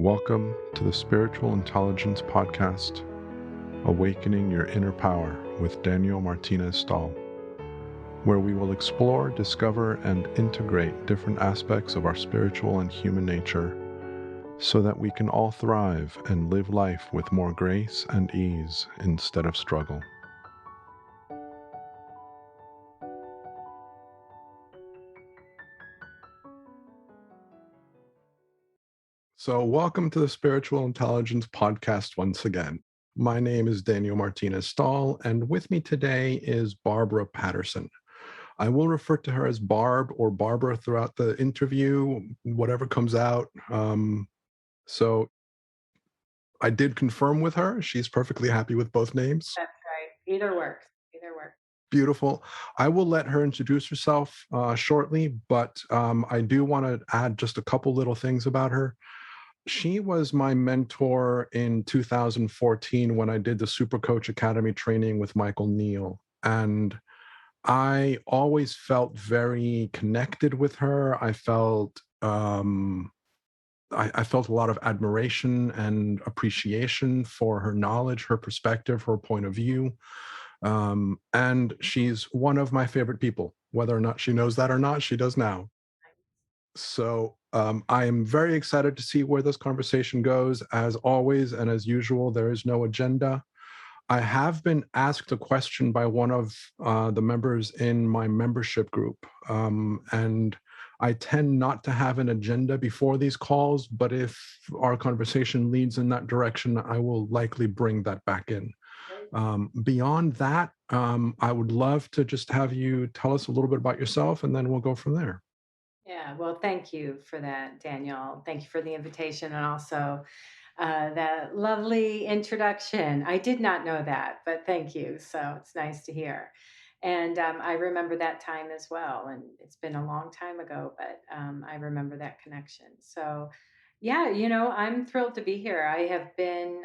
Welcome to the Spiritual Intelligence Podcast, Awakening Your Inner Power with Daniel Martinez Stahl, where we will explore, discover, and integrate different aspects of our spiritual and human nature so that we can all thrive and live life with more grace and ease instead of struggle. So, welcome to the Spiritual Intelligence Podcast once again. My name is Daniel Martinez Stahl, and with me today is Barbara Patterson. I will refer to her as Barb or Barbara throughout the interview, whatever comes out. So I did confirm with her. She's perfectly happy with both names. That's right. Either works. Either works. Beautiful. I will let her introduce herself shortly, but I do want to add just a couple little things about her. She was my mentor in 2014 when I did the Super Coach Academy training with Michael Neal. And I always felt very connected with her. I felt a lot of admiration and appreciation for her knowledge, her perspective, her point of view. And she's one of my favorite people. Whether or not she knows that or not, she does now. So I am very excited to see where this conversation goes. As always, and as usual, there is no agenda. I have been asked a question by one of the members in my membership group. And I tend not to have an agenda before these calls, but if our conversation leads in that direction, I will likely bring that back in. Great. Beyond that, I would love to just have you tell us a little bit about yourself, and then we'll go from there. Yeah. Well, thank you for that, Daniel. Thank you for the invitation and also that lovely introduction. I did not know that, but thank you. So it's nice to hear. And I remember that time as well. And it's been a long time ago, but I remember that connection. So, yeah, I'm thrilled to be here. I have been,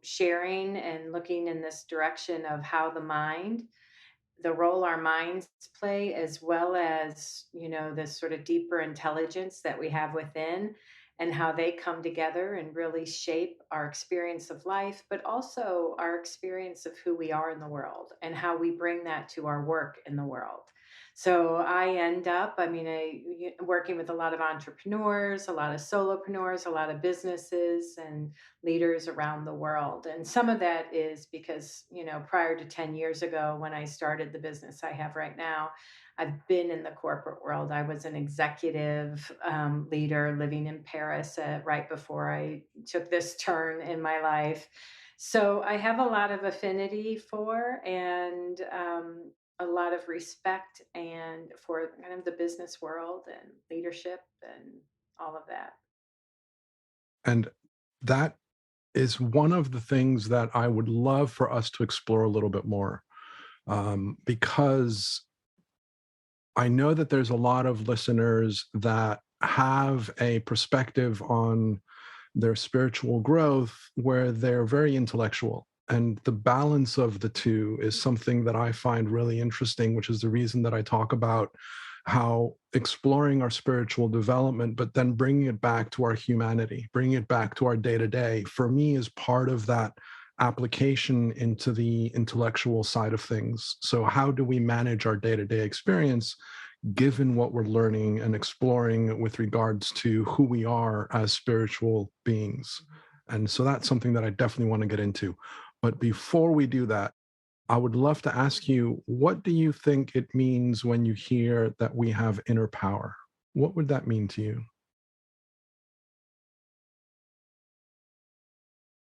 sharing and looking in this direction of how the role our minds play, as well as this sort of deeper intelligence that we have within, and how they come together and really shape our experience of life, but also our experience of who we are in the world and how we bring that to our work in the world. So I end up, working with a lot of entrepreneurs, a lot of solopreneurs, a lot of businesses and leaders around the world. And some of that is because, prior to 10 years ago, when I started the business I have right now, I've been in the corporate world. I was an executive leader living in Paris right before I took this turn in my life. So I have a lot of affinity for and a lot of respect and for kind of the business world and leadership and all of that. And that is one of the things that I would love for us to explore a little bit more, because I know that there's a lot of listeners that have a perspective on their spiritual growth where they're very intellectual. And the balance of the two is something that I find really interesting, which is the reason that I talk about how exploring our spiritual development, but then bringing it back to our humanity, bringing it back to our day to day, for me is part of that application into the intellectual side of things. So, how do we manage our day to day experience given what we're learning and exploring with regards to who we are as spiritual beings? And so that's something that I definitely want to get into. But before we do that, I would love to ask you, what do you think it means when you hear that we have inner power? What would that mean to you?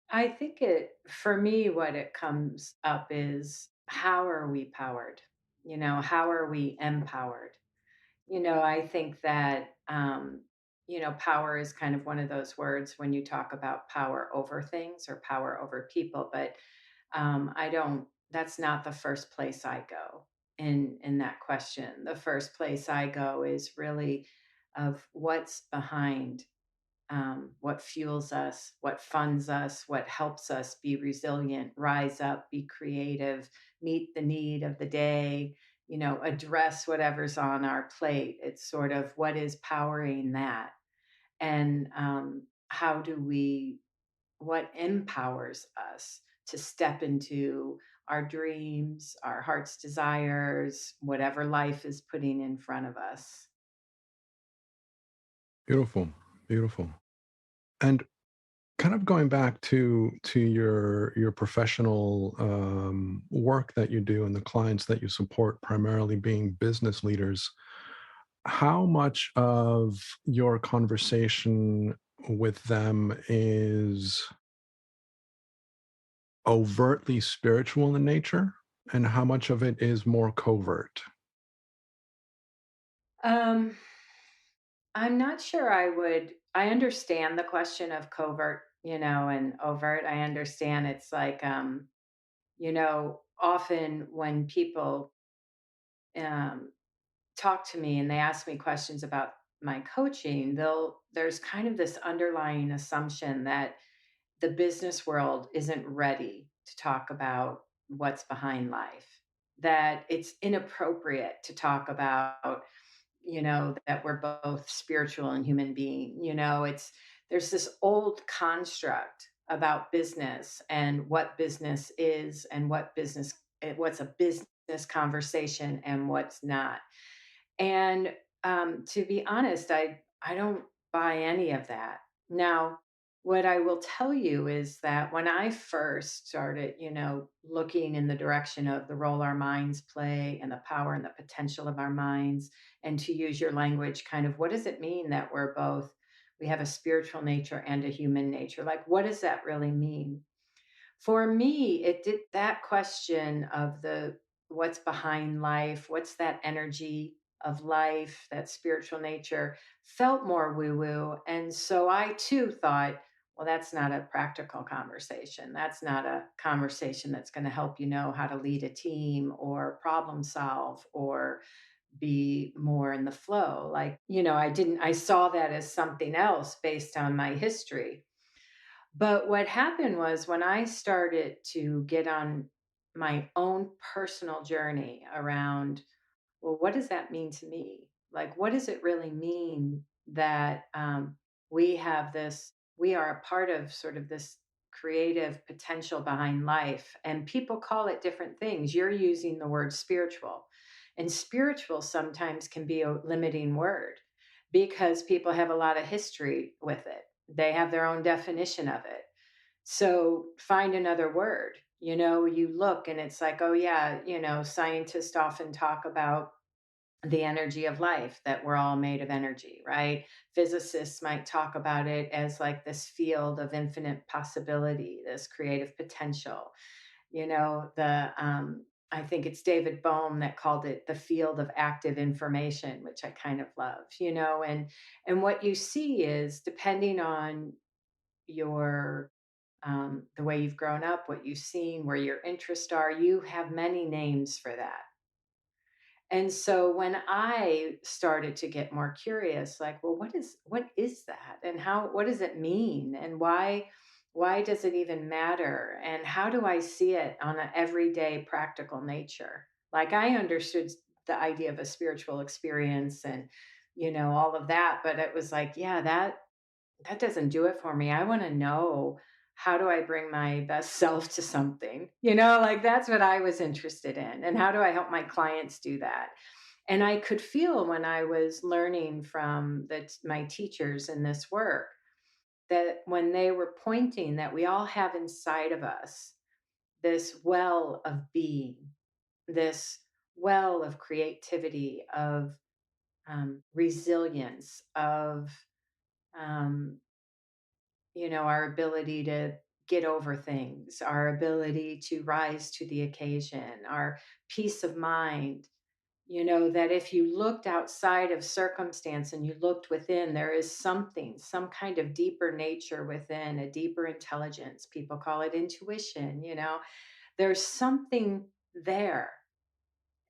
I think for me, what it comes up is, how are we powered? How are we empowered? I think that, power is kind of one of those words when you talk about power over things or power over people, but I don't, that's not the first place I go in that question. The first place I go is really of what's behind, what fuels us, what funds us, what helps us be resilient, rise up, be creative, meet the need of the day, address whatever's on our plate. It's sort of what is powering that. And how do we, what empowers us to step into our dreams, our heart's desires, whatever life is putting in front of us. Beautiful, beautiful. And kind of going back to your professional work that you do and the clients that you support, primarily being business leaders, how much of your conversation with them is overtly spiritual in nature, and how much of it is more covert? Um, I'm not sure I would. I understand the question of covert, and overt. I understand it's like, often when people um, talk to me and they ask me questions about my coaching, there's kind of this underlying assumption that the business world isn't ready to talk about what's behind life, that it's inappropriate to talk about, that we're both spiritual and human being. There's this old construct about business and what business is and what's a business conversation and what's not. And to be honest, I don't buy any of that. Now, what I will tell you is that when I first started, looking in the direction of the role our minds play and the power and the potential of our minds, and to use your language, kind of what does it mean that we have a spiritual nature and a human nature? Like, what does that really mean? For me, it did that question of the what's behind life, what's that energy of life, that spiritual nature, felt more woo woo. And so I too thought, well, that's not a practical conversation. That's not a conversation that's going to help you know how to lead a team or problem solve or be more in the flow. Like, I saw that as something else based on my history. But what happened was when I started to get on my own personal journey around, well, what does that mean to me? Like, what does it really mean that we are a part of sort of this creative potential behind life? And people call it different things. You're using the word spiritual, and spiritual sometimes can be a limiting word because people have a lot of history with it. They have their own definition of it. So find another word. You look and it's like, oh, yeah, scientists often talk about the energy of life, that we're all made of energy, right? Physicists might talk about it as like this field of infinite possibility, this creative potential. I think it's David Bohm that called it the field of active information, which I kind of love, and what you see is depending on your the way you've grown up, what you've seen, where your interests are, you have many names for that. And so when I started to get more curious, like, well, what is that? And what does it mean? And why does it even matter? And how do I see it on an everyday practical nature? Like I understood the idea of a spiritual experience and all of that, but it was like, yeah, that doesn't do it for me. I want to know, how do I bring my best self to something? Like that's what I was interested in. And how do I help my clients do that? And I could feel when I was learning from my teachers in this work that when they were pointing that we all have inside of us this well of being, this well of creativity, of resilience, of um, our ability to get over things, our ability to rise to the occasion, our peace of mind. That if you looked outside of circumstance and you looked within, there is something, some kind of deeper nature within, a deeper intelligence. People call it intuition, there's something there.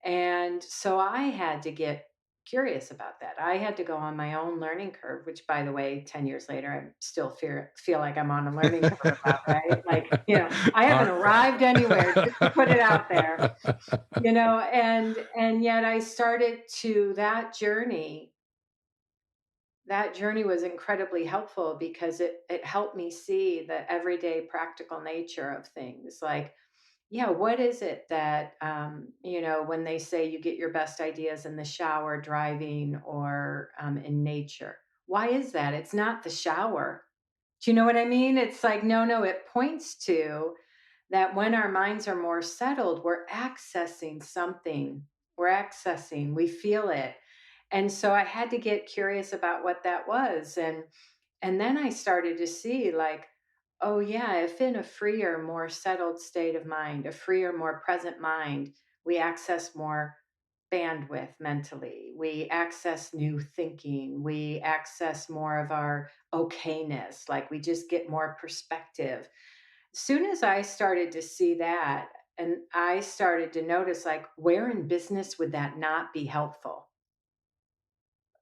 And so I had to get curious about that. I had to go on my own learning curve, which by the way, 10 years later, I still feel like I'm on a learning curve about, right? Like, I haven't Are- arrived anywhere, just to put it out there, and yet I started to that journey That journey was incredibly helpful because it helped me see the everyday practical nature of things. Like, yeah, what is it that, when they say you get your best ideas in the shower, driving, or in nature? Why is that? It's not the shower. Do you know what I mean? It's like, no, no, it points to that when our minds are more settled, we're accessing something. We feel it. And so I had to get curious about what that was. And then I started to see, like, oh yeah, if in a freer, more settled state of mind, a freer, more present mind, we access more bandwidth mentally. We access new thinking. We access more of our okayness. Like we just get more perspective. Soon as I started to see that, and I started to notice, like, where in business would that not be helpful?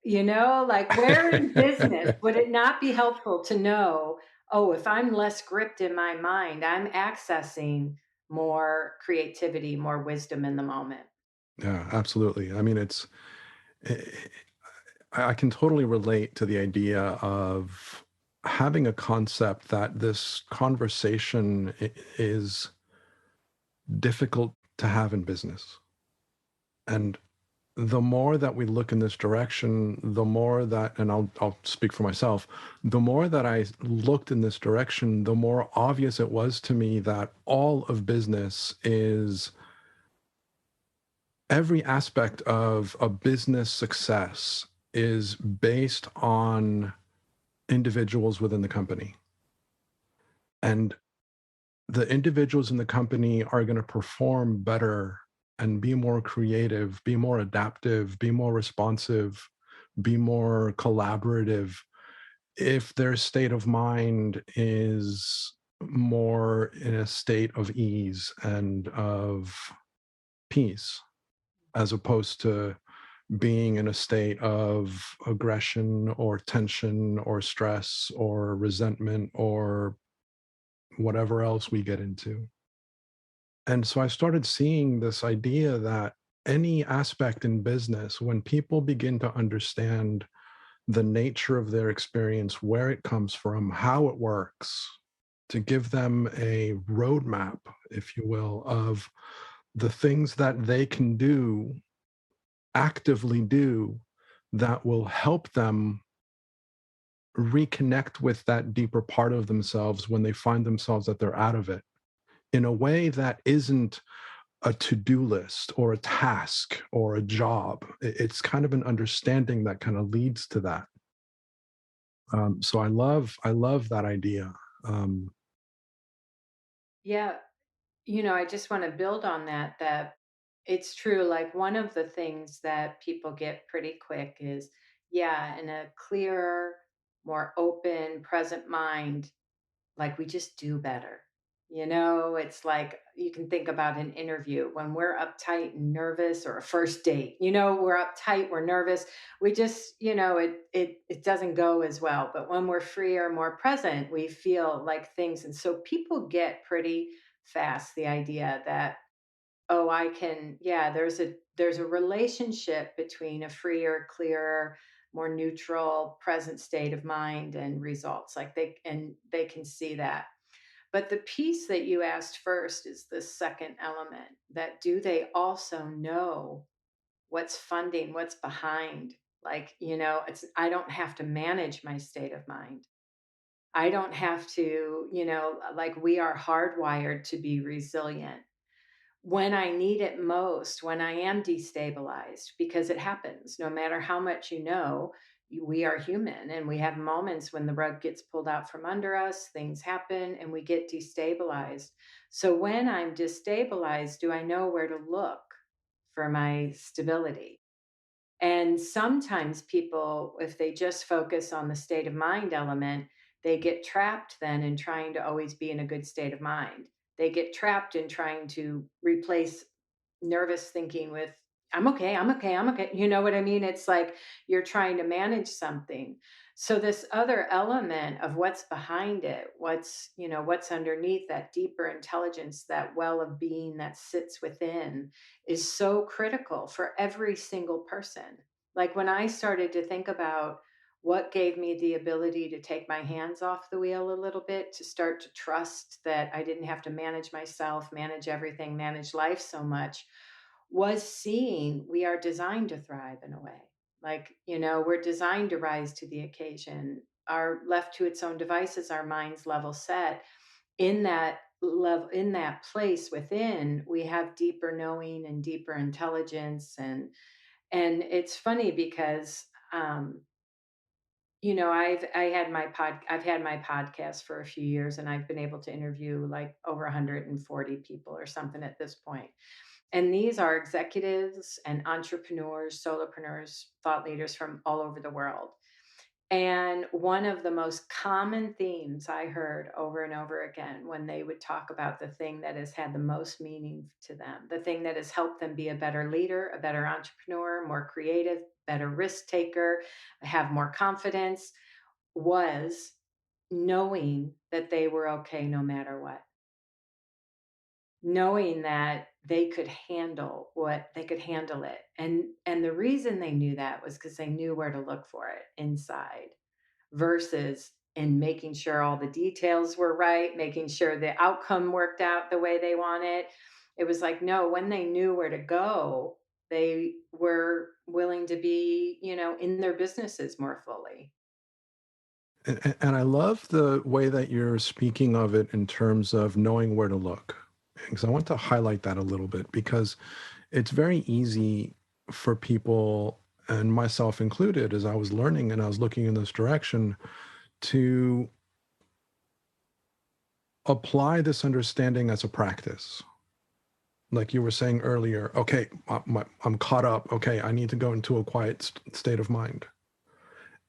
Like, where in business would it not be helpful to know, oh, if I'm less gripped in my mind, I'm accessing more creativity, more wisdom in the moment. Yeah, absolutely. I mean, I I can totally relate to the idea of having a concept that this conversation is difficult to have in business. And the more that we look in this direction, the more that, and I'll speak for myself, the more that I looked in this direction, the more obvious it was to me that all of business is every aspect of a business success is based on individuals within the company. And the individuals in the company are going to perform better and be more creative, be more adaptive, be more responsive, be more collaborative if their state of mind is more in a state of ease and of peace, as opposed to being in a state of aggression or tension or stress or resentment or whatever else we get into. And so I started seeing this idea that any aspect in business, when people begin to understand the nature of their experience, where it comes from, how it works, to give them a roadmap, if you will, of the things that they can do, actively do, that will help them reconnect with that deeper part of themselves when they find themselves that they're out of it in a way that isn't a to-do list or a task or a job. It's kind of an understanding that kind of leads to that. So I love that idea. Um, Yeah, I just want to build on that, that it's true. Like, one of the things that people get pretty quick is, yeah, in a clearer, more open, present mind, like, we just do better. It's like you can think about an interview when we're uptight and nervous, or a first date. We're uptight, we're nervous. We just, it doesn't go as well. But when we're freer, more present, we feel like things. And so people get pretty fast the idea that, oh, I can, yeah, there's a relationship between a freer, clearer, more neutral, present state of mind and results. Like, they can see that. But the piece that you asked first is the second element, that do they also know what's funding, what's behind? Like, I don't have to manage my state of mind. I don't have to, like, we are hardwired to be resilient when I need it most, when I am destabilized, because it happens no matter how much we are human, and we have moments when the rug gets pulled out from under us, things happen, and we get destabilized. So when I'm destabilized, do I know where to look for my stability? And sometimes people, if they just focus on the state of mind element, they get trapped then in trying to always be in a good state of mind. They get trapped in trying to replace nervous thinking with, I'm okay, I'm okay, I'm okay. You know what I mean? It's like you're trying to manage something. So this other element of what's behind it, what's underneath, that deeper intelligence, that well of being that sits within, is so critical for every single person. Like, when I started to think about what gave me the ability to take my hands off the wheel a little bit, to start to trust that I didn't have to manage myself, manage everything, manage life so much, was seeing we are designed to thrive in a way. Like, we're designed to rise to the occasion. Our left to its own devices, our mind's level set. In that place within, we have deeper knowing and deeper intelligence. And it's funny because I've had my podcast for a few years, and I've been able to interview like over 140 people or something at this point. And these are executives and entrepreneurs, solopreneurs, thought leaders from all over the world. And one of the most common themes I heard over and over again when they would talk about the thing that has had the most meaning to them, the thing that has helped them be a better leader, a better entrepreneur, more creative, better risk taker, have more confidence, was knowing that they were okay no matter what. Knowing that they could handle it. And the reason they knew that was because they knew where to look for it inside, versus in making sure all the details were right, making sure the outcome worked out the way they wanted. It was like, no, when they knew where to go, they were willing to be, in their businesses more fully. And I love the way that you're speaking of it in terms of knowing where to look. Because I want to highlight that a little bit because it's very easy for people, and myself included, as I was learning and I was looking in this direction, to apply this understanding as a practice. Like you were saying earlier, okay, I'm caught up. Okay, I need to go into a quiet state of mind.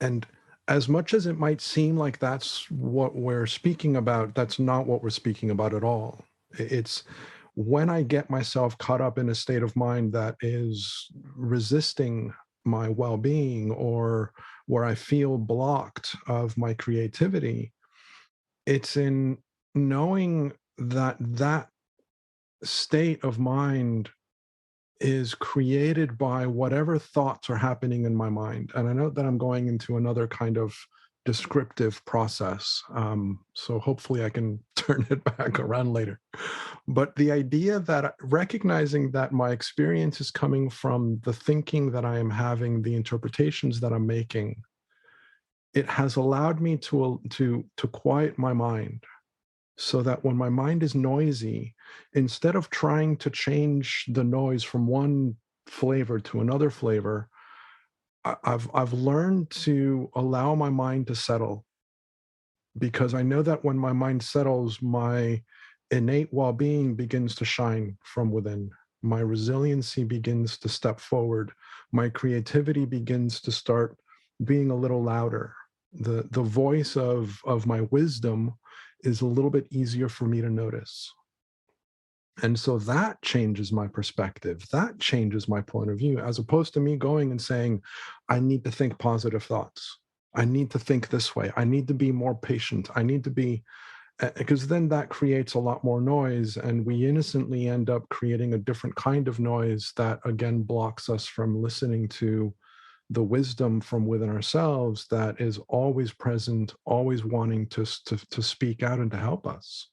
And as much as it might seem like that's what we're speaking about, that's not what we're speaking about at all. It's when I get myself caught up in a state of mind that is resisting my well being, or where I feel blocked of my creativity, it's in knowing that that state of mind is created by whatever thoughts are happening in my mind. And I know that I'm going into another kind of descriptive process. So hopefully I can turn it back around later. But the idea that recognizing that my experience is coming from the thinking that I am having, the interpretations that I'm making, it has allowed me to quiet my mind so that when my mind is noisy, instead of trying to change the noise from one flavor to another flavor, I've learned to allow my mind to settle, because I know that when my mind settles, my innate well-being begins to shine from within. My resiliency begins to step forward. My creativity begins to start being a little louder. The voice of my wisdom is a little bit easier for me to notice. And so that changes my perspective. That changes my point of view, as opposed to me going and saying, I need to think positive thoughts. I need to think this way. I need to be more patient. I need to be, because then that creates a lot more noise. And we innocently end up creating a different kind of noise that again blocks us from listening to the wisdom from within ourselves that is always present, always wanting to speak out and to help us.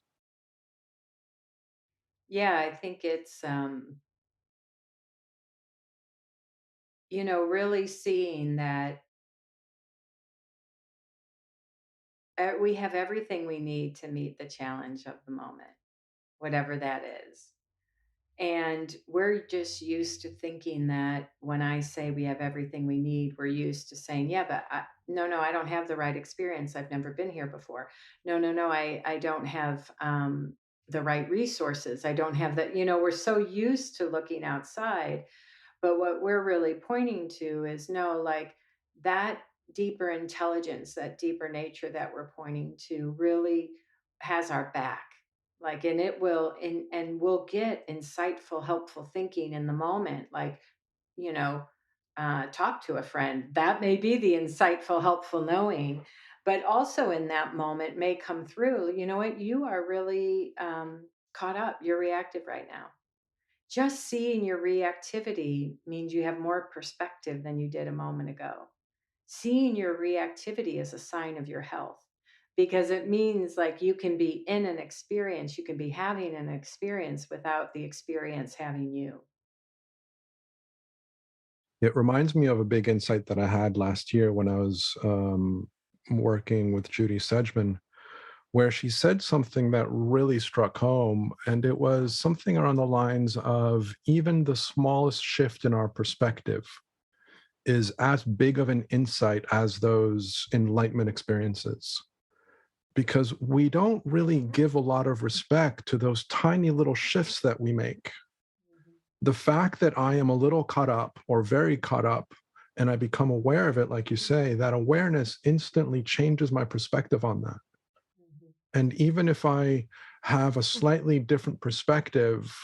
Yeah, I think it's really seeing that we have everything we need to meet the challenge of the moment, whatever that is. And we're just used to thinking that when I say we have everything we need, we're used to saying, yeah, but no, I don't have the right experience. I've never been here before. No, I don't have the right resources. I don't have that. We're so used to looking outside, but what we're really pointing to is no, like that deeper intelligence, that deeper nature that we're pointing to really has our back. Like, and it will, and we'll get insightful, helpful thinking in the moment. Like, you know, talk to a friend. That may be the insightful, helpful knowing, but also in that moment may come through. You know what? You are really caught up. You're reactive right now. Just seeing your reactivity means you have more perspective than you did a moment ago. seeing your reactivity as a sign of your health, because it means like you can be in an experience, you can be having an experience without the experience having you. It reminds me of a big insight that I had last year when I was working with Judy Sedgman, where she said something that really struck home. And it was something around the lines of even the smallest shift in our perspective is as big of an insight as those enlightenment experiences. Because we don't really give a lot of respect to those tiny little shifts that we make. Mhm, The fact that I am a little caught up or very caught up and I become aware of it, like you say, that awareness instantly changes my perspective on that. mhm, And even if I have a slightly different perspective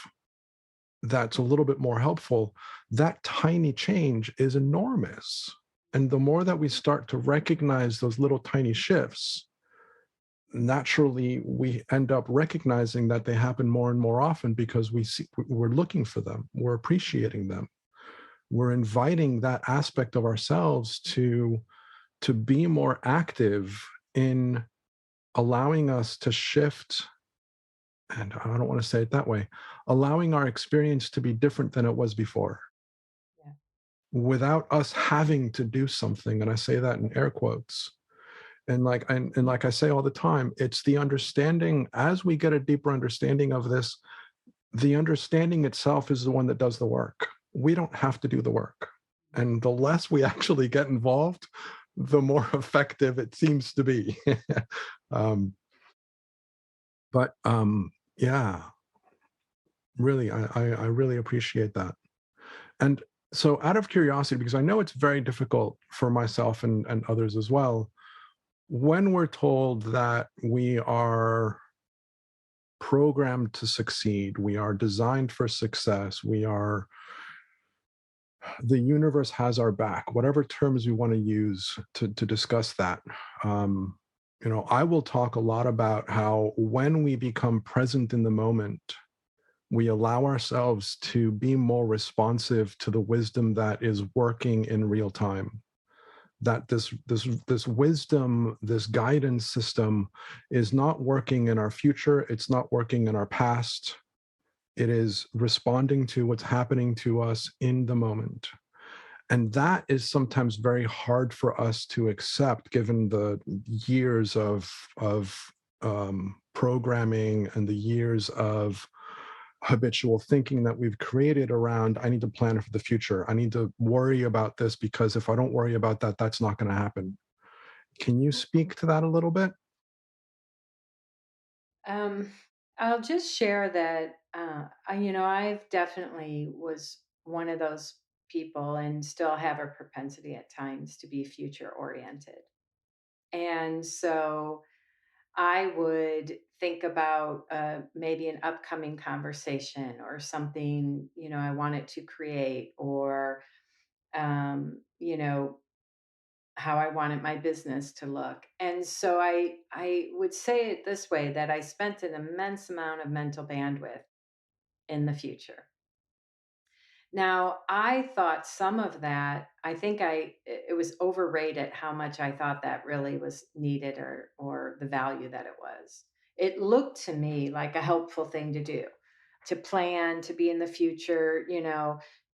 that's a little bit more helpful, that tiny change is enormous. And the more that we start to recognize those little tiny shifts, naturally we end up recognizing that they happen more and more often because we're looking for them, we're appreciating them, we're inviting that aspect of ourselves to be more active in allowing us to shift. And I don't want to say it that way, allowing our experience to be different than it was before yeah. without us having to do something. And I say that in air quotes. And like I say all the time, it's the understanding as we get a deeper understanding of this, the understanding itself is the one that does the work. We don't have to do the work. And the less we actually get involved, the more effective it seems to be. um, but yeah, really, I really appreciate that. And so, out of curiosity, because I know it's very difficult for myself and others as well, when we're told that we are programmed to succeed, we are designed for success, we are, the universe has our back, whatever terms we want to use to discuss that. Um, I will talk a lot about how when we become present in the moment, we allow ourselves to be more responsive to the wisdom that is working in real time. That this wisdom, this guidance system is not working in our future, it's not working in our past. It is responding to what's happening to us in the moment. And that is sometimes very hard for us to accept given the years of programming and the years of habitual thinking that we've created around, I need to plan for the future, I need to worry about this because if I don't worry about that, that's not going to happen. Can you speak to that a little bit? Um, I'll just share that, I've definitely was one of those people and still have a propensity at times to be future oriented. And so I would think about maybe an upcoming conversation or something, I wanted to create, or, you know, how I wanted my business to look. And so I would say it this way, that I spent an immense amount of mental bandwidth in the future. Now, I thought some of that, I think it was overrated how much I thought that really was needed, or the value that it was. It looked to me like a helpful thing to do, to plan, to be in the future,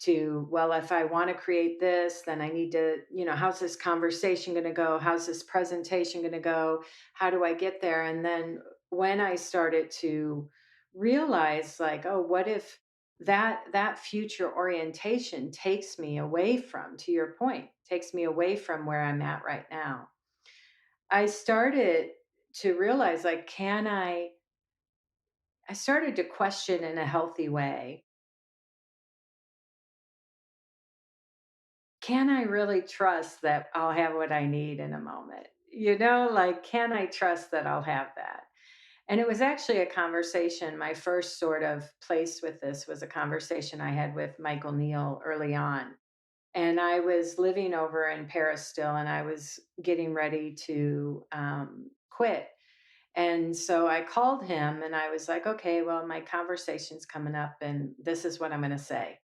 well, if I want to create this, then I need to, how's this conversation going to go? How's this presentation going to go? How do I get there? And then when I started to realize, like, oh, what if that future orientation takes me away from, to your point, takes me away from where I'm at right now. I started to realize, like, I started to question in a healthy way, can I really trust that I'll have what I need in a moment? Like, can I trust that I'll have that? And it was actually a conversation. My first sort of place with this was a conversation I had with Michael Neal early on. And I was living over in Paris still, and I was getting ready to quit. And so I called him and I was like, okay, well, my conversation's coming up and this is what I'm going to say.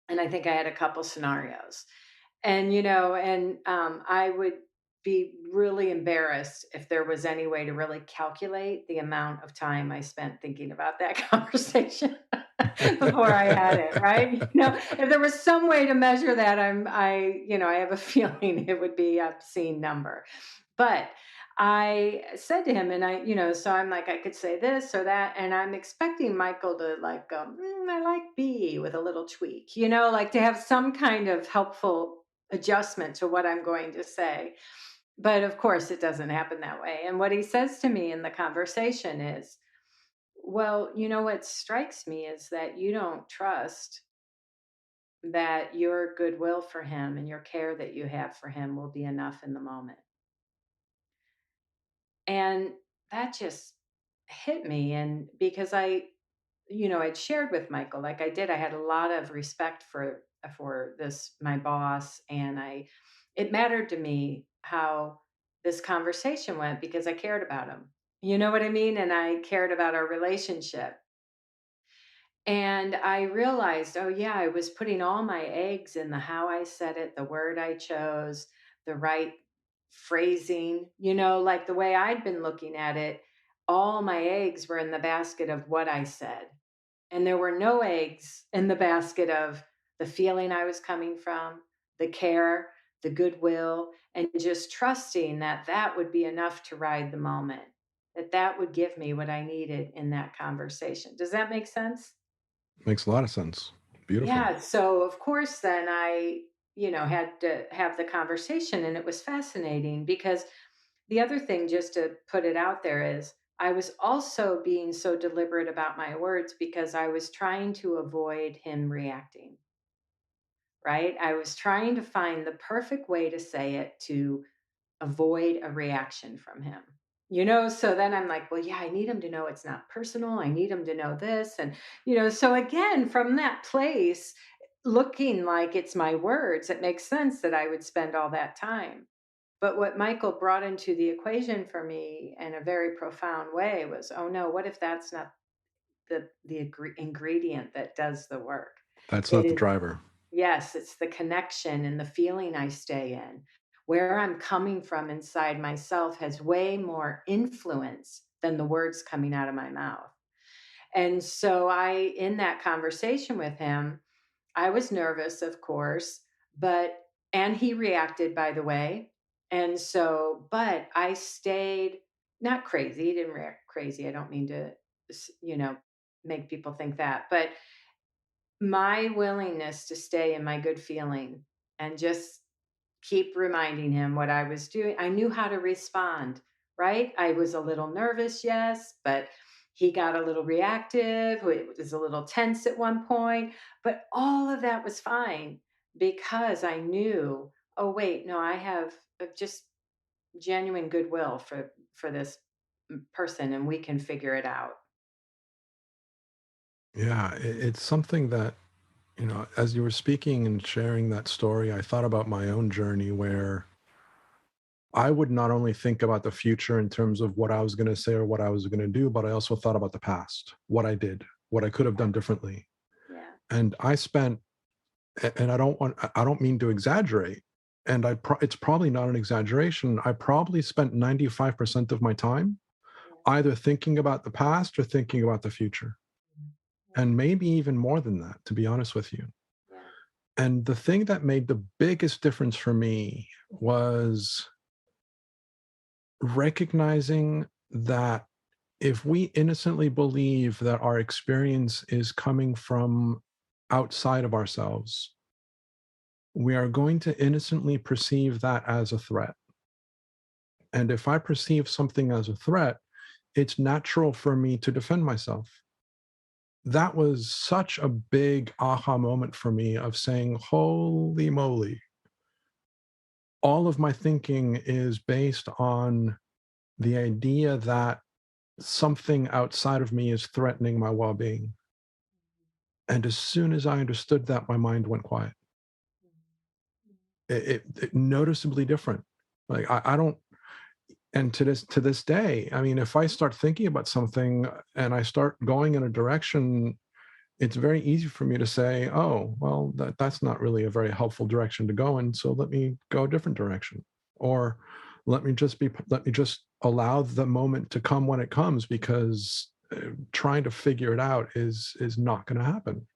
And I think I had a couple scenarios. And, I would be really embarrassed if there was any way to really calculate the amount of time I spent thinking about that conversation before I had it, right? If there was some way to measure that, I have a feeling it would be an obscene number. But I said to him, and so I'm like, I could say this or that, and I'm expecting Michael to like go, I like B with a little tweak, like to have some kind of helpful adjustment to what I'm going to say. But of course, it doesn't happen that way. And what he says to me in the conversation is, well, what strikes me is that you don't trust that your goodwill for him and your care that you have for him will be enough in the moment. And that just hit me. And because I'd shared with Michael, like I did, I had a lot of respect for this, my boss, and it mattered to me how this conversation went because I cared about him. You know what I mean? And I cared about our relationship. And I realized, oh, yeah, I was putting all my eggs in the how I said it, the word I chose, the right phrasing, like the way I'd been looking at it. All my eggs were in the basket of what I said. And there were no eggs in the basket of the feeling I was coming from, the care, the goodwill, and just trusting that that would be enough to ride the moment, that that would give me what I needed in that conversation. Does that make sense? Makes a lot of sense. Beautiful. Yeah, so of course then I, had to have the conversation, and it was fascinating because the other thing, just to put it out there, is I was also being so deliberate about my words because I was trying to avoid him reacting, right? I was trying to find the perfect way to say it to avoid a reaction from him. So then I'm like, well, yeah, I need him to know it's not personal. I need him to know this. And, so again, from that place, looking like it's my words, it makes sense that I would spend all that time. But what Michael brought into the equation for me in a very profound way was, oh no, what if that's not the ingredient that does the work? That's It not the is. driver. Yes, it's the connection and the feeling I stay in. Where I'm coming from inside myself has way more influence than the words coming out of my mouth. And so in that conversation with him, I was nervous, of course, and he reacted, by the way. And so, but I stayed not crazy. He didn't react crazy. I don't mean to, you know, make people think that, but my willingness to stay in my good feeling and just keep reminding him what I was doing. I knew how to respond, right? I was a little nervous, yes, but he got a little reactive. It was a little tense at one point, but all of that was fine because I knew, oh wait, no, I have just genuine goodwill for this person and we can figure it out. Yeah, it's something that, as you were speaking and sharing that story, I thought about my own journey where I would not only think about the future in terms of what I was going to say or what I was going to do, but I also thought about the past, what I did, what I could have done differently. Yeah. And I spent, and I don't mean to exaggerate, and it's probably not an exaggeration. I probably spent 95% of my time Yeah. either thinking about the past or thinking about the future, Yeah. and maybe even more than that, to be honest with you. Yeah. And the thing that made the biggest difference for me was recognizing that if we innocently believe that our experience is coming from outside of ourselves, we are going to innocently perceive that as a threat. And if I perceive something as a threat, it's natural for me to defend myself. That was such a big aha moment for me of saying, holy moly, all of my thinking is based on the idea that something outside of me is threatening my well being. And as soon as I understood that, my mind went quiet. It noticeably different. Like I don't, and to this day, I mean, if I start thinking about something and I start going in a direction it's very easy for me to say, oh, well, that's not really a very helpful direction to go in. So let me go a different direction. Or let me just allow the moment to come when it comes, because trying to figure it out is not going to happen.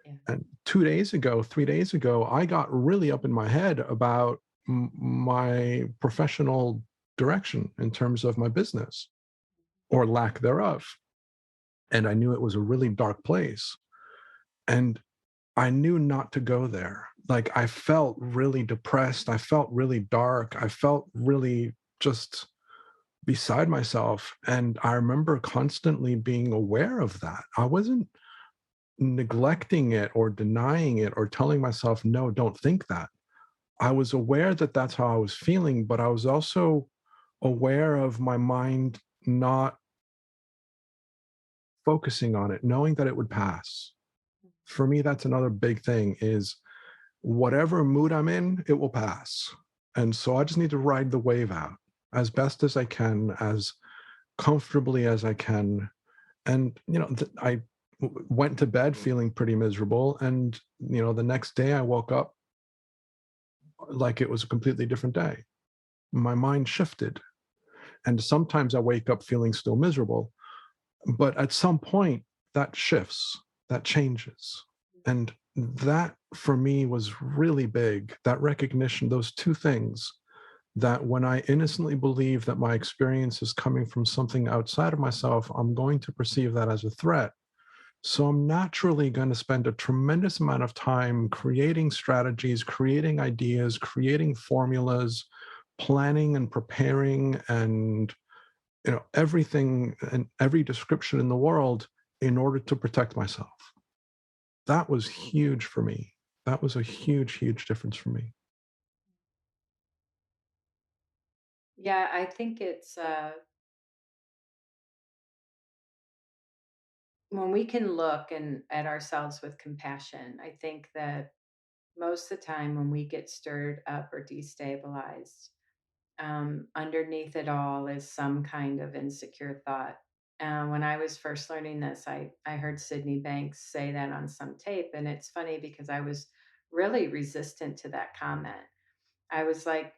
Yeah. And 2 days ago, 3 days ago, I got really up in my head about my professional direction in terms of my business or lack thereof. And I knew it was a really dark place. And I knew not to go there. Like, I felt really depressed. I felt really dark. I felt really just beside myself. And I remember constantly being aware of that. I wasn't neglecting it or denying it or telling myself, no, don't think that. I was aware that that's how I was feeling, but I was also aware of my mind not focusing on it, knowing that it would pass. For me, that's another big thing is whatever mood I'm in, it will pass. And so I just need to ride the wave out as best as I can, as comfortably as I can. And, went to bed feeling pretty miserable. And, the next day I woke up like it was a completely different day. My mind shifted. And sometimes I wake up feeling still miserable. But at some point, that shifts, that changes. And that for me was really big. That recognition, those two things, that when I innocently believe that my experience is coming from something outside of myself, I'm going to perceive that as a threat. So I'm naturally going to spend a tremendous amount of time creating strategies, creating ideas, creating formulas, planning and preparing, and everything and every description in the world in order to protect myself. That was huge for me. That was a huge difference for me. Yeah, I think it's when we can look and at ourselves with compassion. I think that most of the time when we get stirred up or destabilized, underneath it all is some kind of insecure thought. When I was first learning this, I heard Sydney Banks say that on some tape. And it's funny because I was really resistant to that comment. I was like,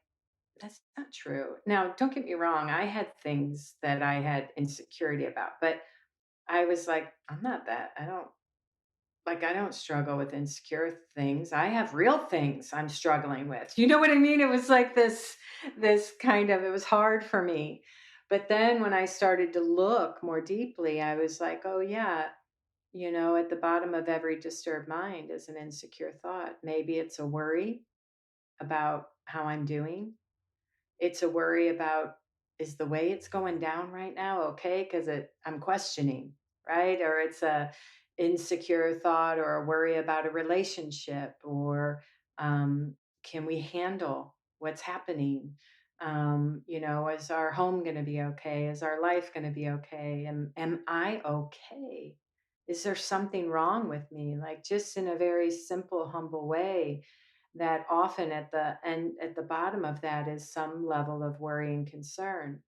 that's not true. Now, don't get me wrong, I had things that I had insecurity about, but I was like, I'm not that. I don't struggle with insecure things. I have real things I'm struggling with. You know what I mean? It was like this kind of, it was hard for me. But then when I started to look more deeply, I was like, oh yeah, at the bottom of every disturbed mind is an insecure thought. Maybe it's a worry about how I'm doing. It's a worry about, is the way it's going down right now okay? Because I'm questioning, right? Or it's a insecure thought or a worry about a relationship, or can we handle what's happening? Is our home going to be okay? Is our life going to be okay? Am I okay? Is there something wrong with me? Like, just in a very simple, humble way, that often at the end, at the bottom of that is some level of worry and concern.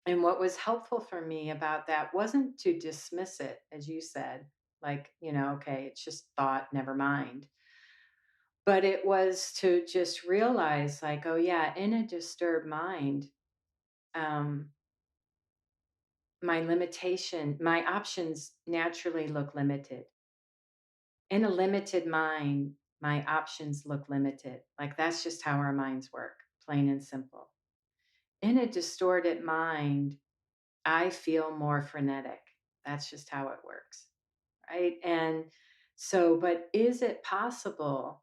And what was helpful for me about that wasn't to dismiss it, as you said, like, okay, it's just thought, never mind. But it was to just realize, like, oh, yeah, in a disturbed mind, um, my options naturally look limited. In a limited mind, my options look limited. Like, that's just how our minds work, plain and simple. In a distorted mind, I feel more frenetic. That's just how it works, right? And so, but is it possible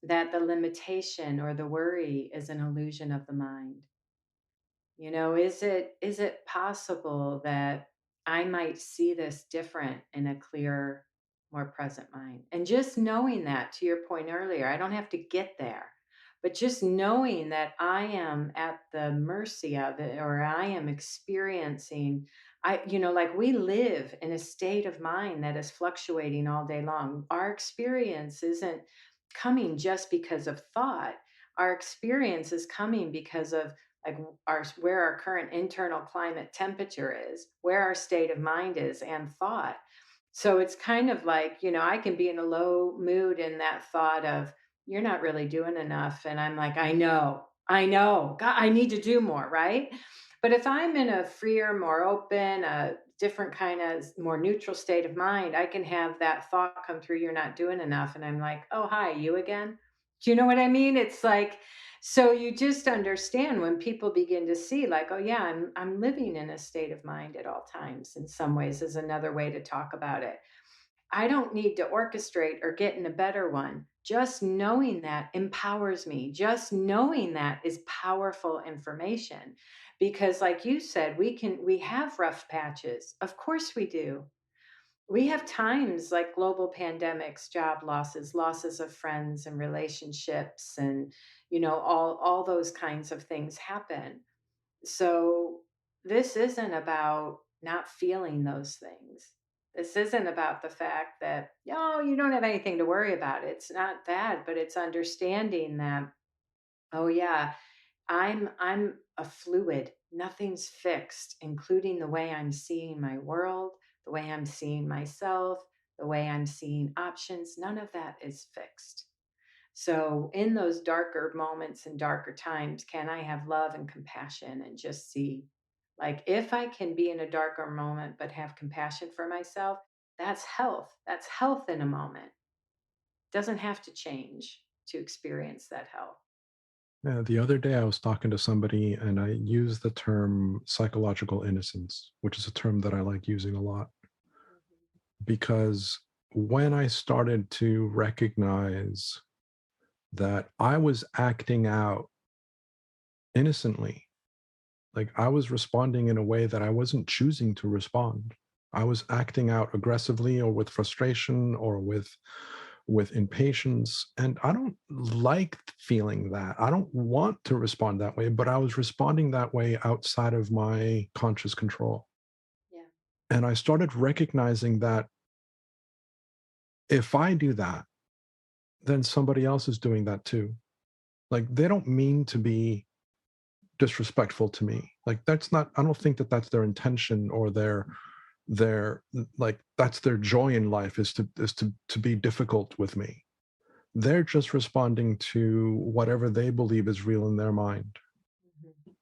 that the limitation or the worry is an illusion of the mind? Is it possible that I might see this different in a clearer, more present mind? And just knowing that, to your point earlier, I don't have to get there, but just knowing that I am at the mercy of it, or I am experiencing, like, we live in a state of mind that is fluctuating all day long. Our experience isn't coming just because of thought. Our experience is coming because of, like, our where our current internal climate temperature is, where our state of mind is, and thought. So it's kind of like, I can be in a low mood and that thought of, you're not really doing enough. And I'm like, I know, God, I need to do more, right? But if I'm in a freer, more open, a different kind of more neutral state of mind, I can have that thought come through, you're not doing enough. And I'm like, oh, hi, you again? Do you know what I mean? It's like, so you just understand when people begin to see, like, oh yeah, I'm living in a state of mind at all times. In some ways, is another way to talk about it. I don't need to orchestrate or get in a better one. Just knowing that empowers me. Just knowing that is powerful information. Because like you said, we have rough patches. Of course we do. We have times like global pandemics, job losses, losses of friends and relationships, and all those kinds of things happen. So this isn't about not feeling those things. This isn't about the fact that, oh, you don't have anything to worry about. It's not that, but it's understanding that, oh yeah, I'm a fluid. Nothing's fixed, including the way I'm seeing my world, the way I'm seeing myself, the way I'm seeing options. None of that is fixed. So, in those darker moments and darker times, can I have love and compassion and just see, like, if I can be in a darker moment but have compassion for myself, that's health. That's health in a moment. Doesn't have to change to experience that health. Yeah, the other day I was talking to somebody and I used the term psychological innocence, which is a term that I like using a lot because when I started to recognize that I was acting out innocently, like I was responding in a way that I wasn't choosing to respond. I was acting out aggressively or with frustration or with impatience, and I don't like feeling that. I don't want to respond that way, but I was responding that way outside of my conscious control. Yeah. And I started recognizing that if I do that, then somebody else is doing that too. Like they don't mean to be disrespectful to me. Like that's not, I don't think that that's their intention or their like that's their joy in life is to be difficult with me. They're just responding to whatever they believe is real in their mind. Mhm.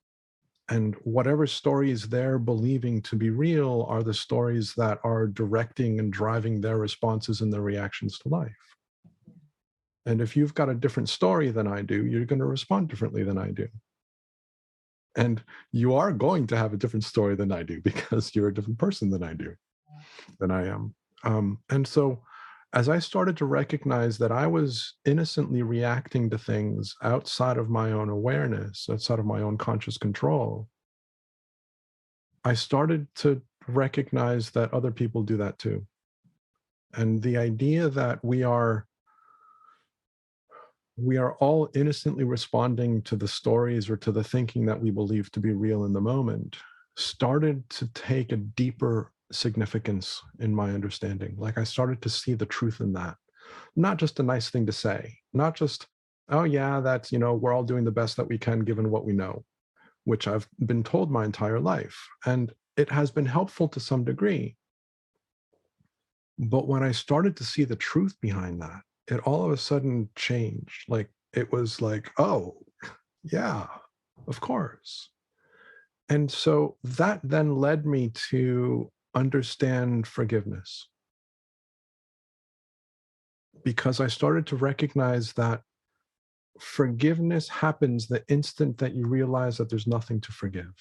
And whatever stories they're believing to be real are the stories that are directing and driving their responses and their reactions to life. Yeah. And if you've got a different story than I do, you're going to respond differently than I do. And you are going to have a different story than I do because you're a different person than I do, than I am. And so as I started to recognize that I was innocently reacting to things outside of my own awareness, outside of my own conscious control, I started to recognize that other people do that too. And the idea that we are all innocently responding to the stories or to the thinking that we believe to be real in the moment started to take a deeper significance in my understanding. Like I started to see the truth in that. Not just a nice thing to say, not just, oh, yeah, that's, we're all doing the best that we can given what we know, which I've been told my entire life. And it has been helpful to some degree. But when I started to see the truth behind that, it all of a sudden changed. Like it was like, oh, yeah, of course. And so that then led me to understand forgiveness because I started to recognize that forgiveness happens the instant that you realize that there's nothing to forgive.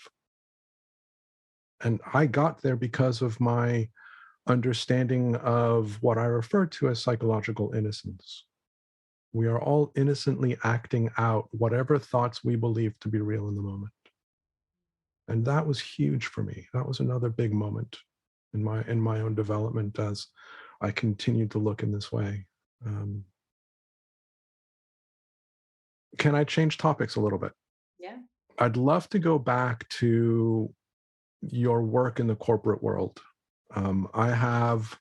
And I got there because of my understanding of what I refer to as psychological innocence. We are all innocently acting out whatever thoughts we believe to be real in the moment. And that was huge for me. That was another big moment in my own development as I continued to look in this way. Um, can I change topics a little bit? Yeah. I'd love to go back to your work in the corporate world. I have,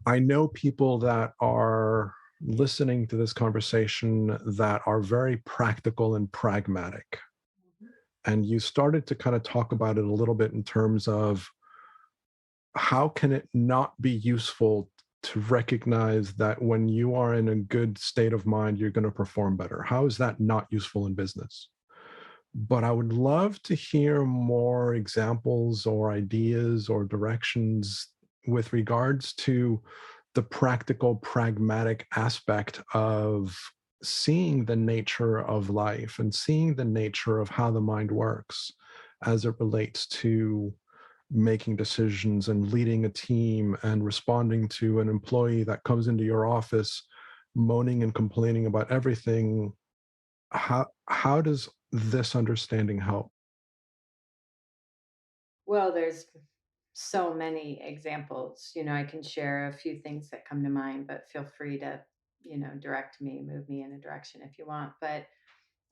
I know people that are listening to this conversation that are very practical and pragmatic. Mhm. And you started to kind of talk about it a little bit in terms of how can it not be useful to recognize that when you are in a good state of mind, you're going to perform better? How is that not useful in business? But I would love to hear more examples or ideas or directions with regards to the practical, pragmatic aspect of seeing the nature of life and seeing the nature of how the mind works as it relates to making decisions and leading a team and responding to an employee that comes into your office moaning and complaining about everything. How does this understanding help? Well, there's so many examples. I can share a few things that come to mind, but feel free to, direct me, move me in a direction if you want. But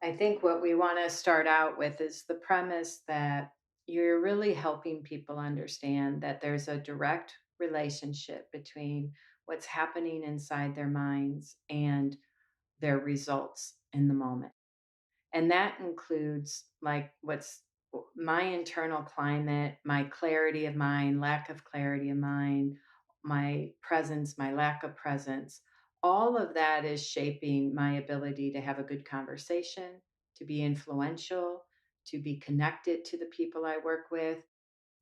I think what we want to start out with is the premise that you're really helping people understand that there's a direct relationship between what's happening inside their minds and their results in the moment. And that includes like what's my internal climate, my clarity of mind, lack of clarity of mind, my presence, my lack of presence. All of that is shaping my ability to have a good conversation, to be influential, to be connected to the people I work with.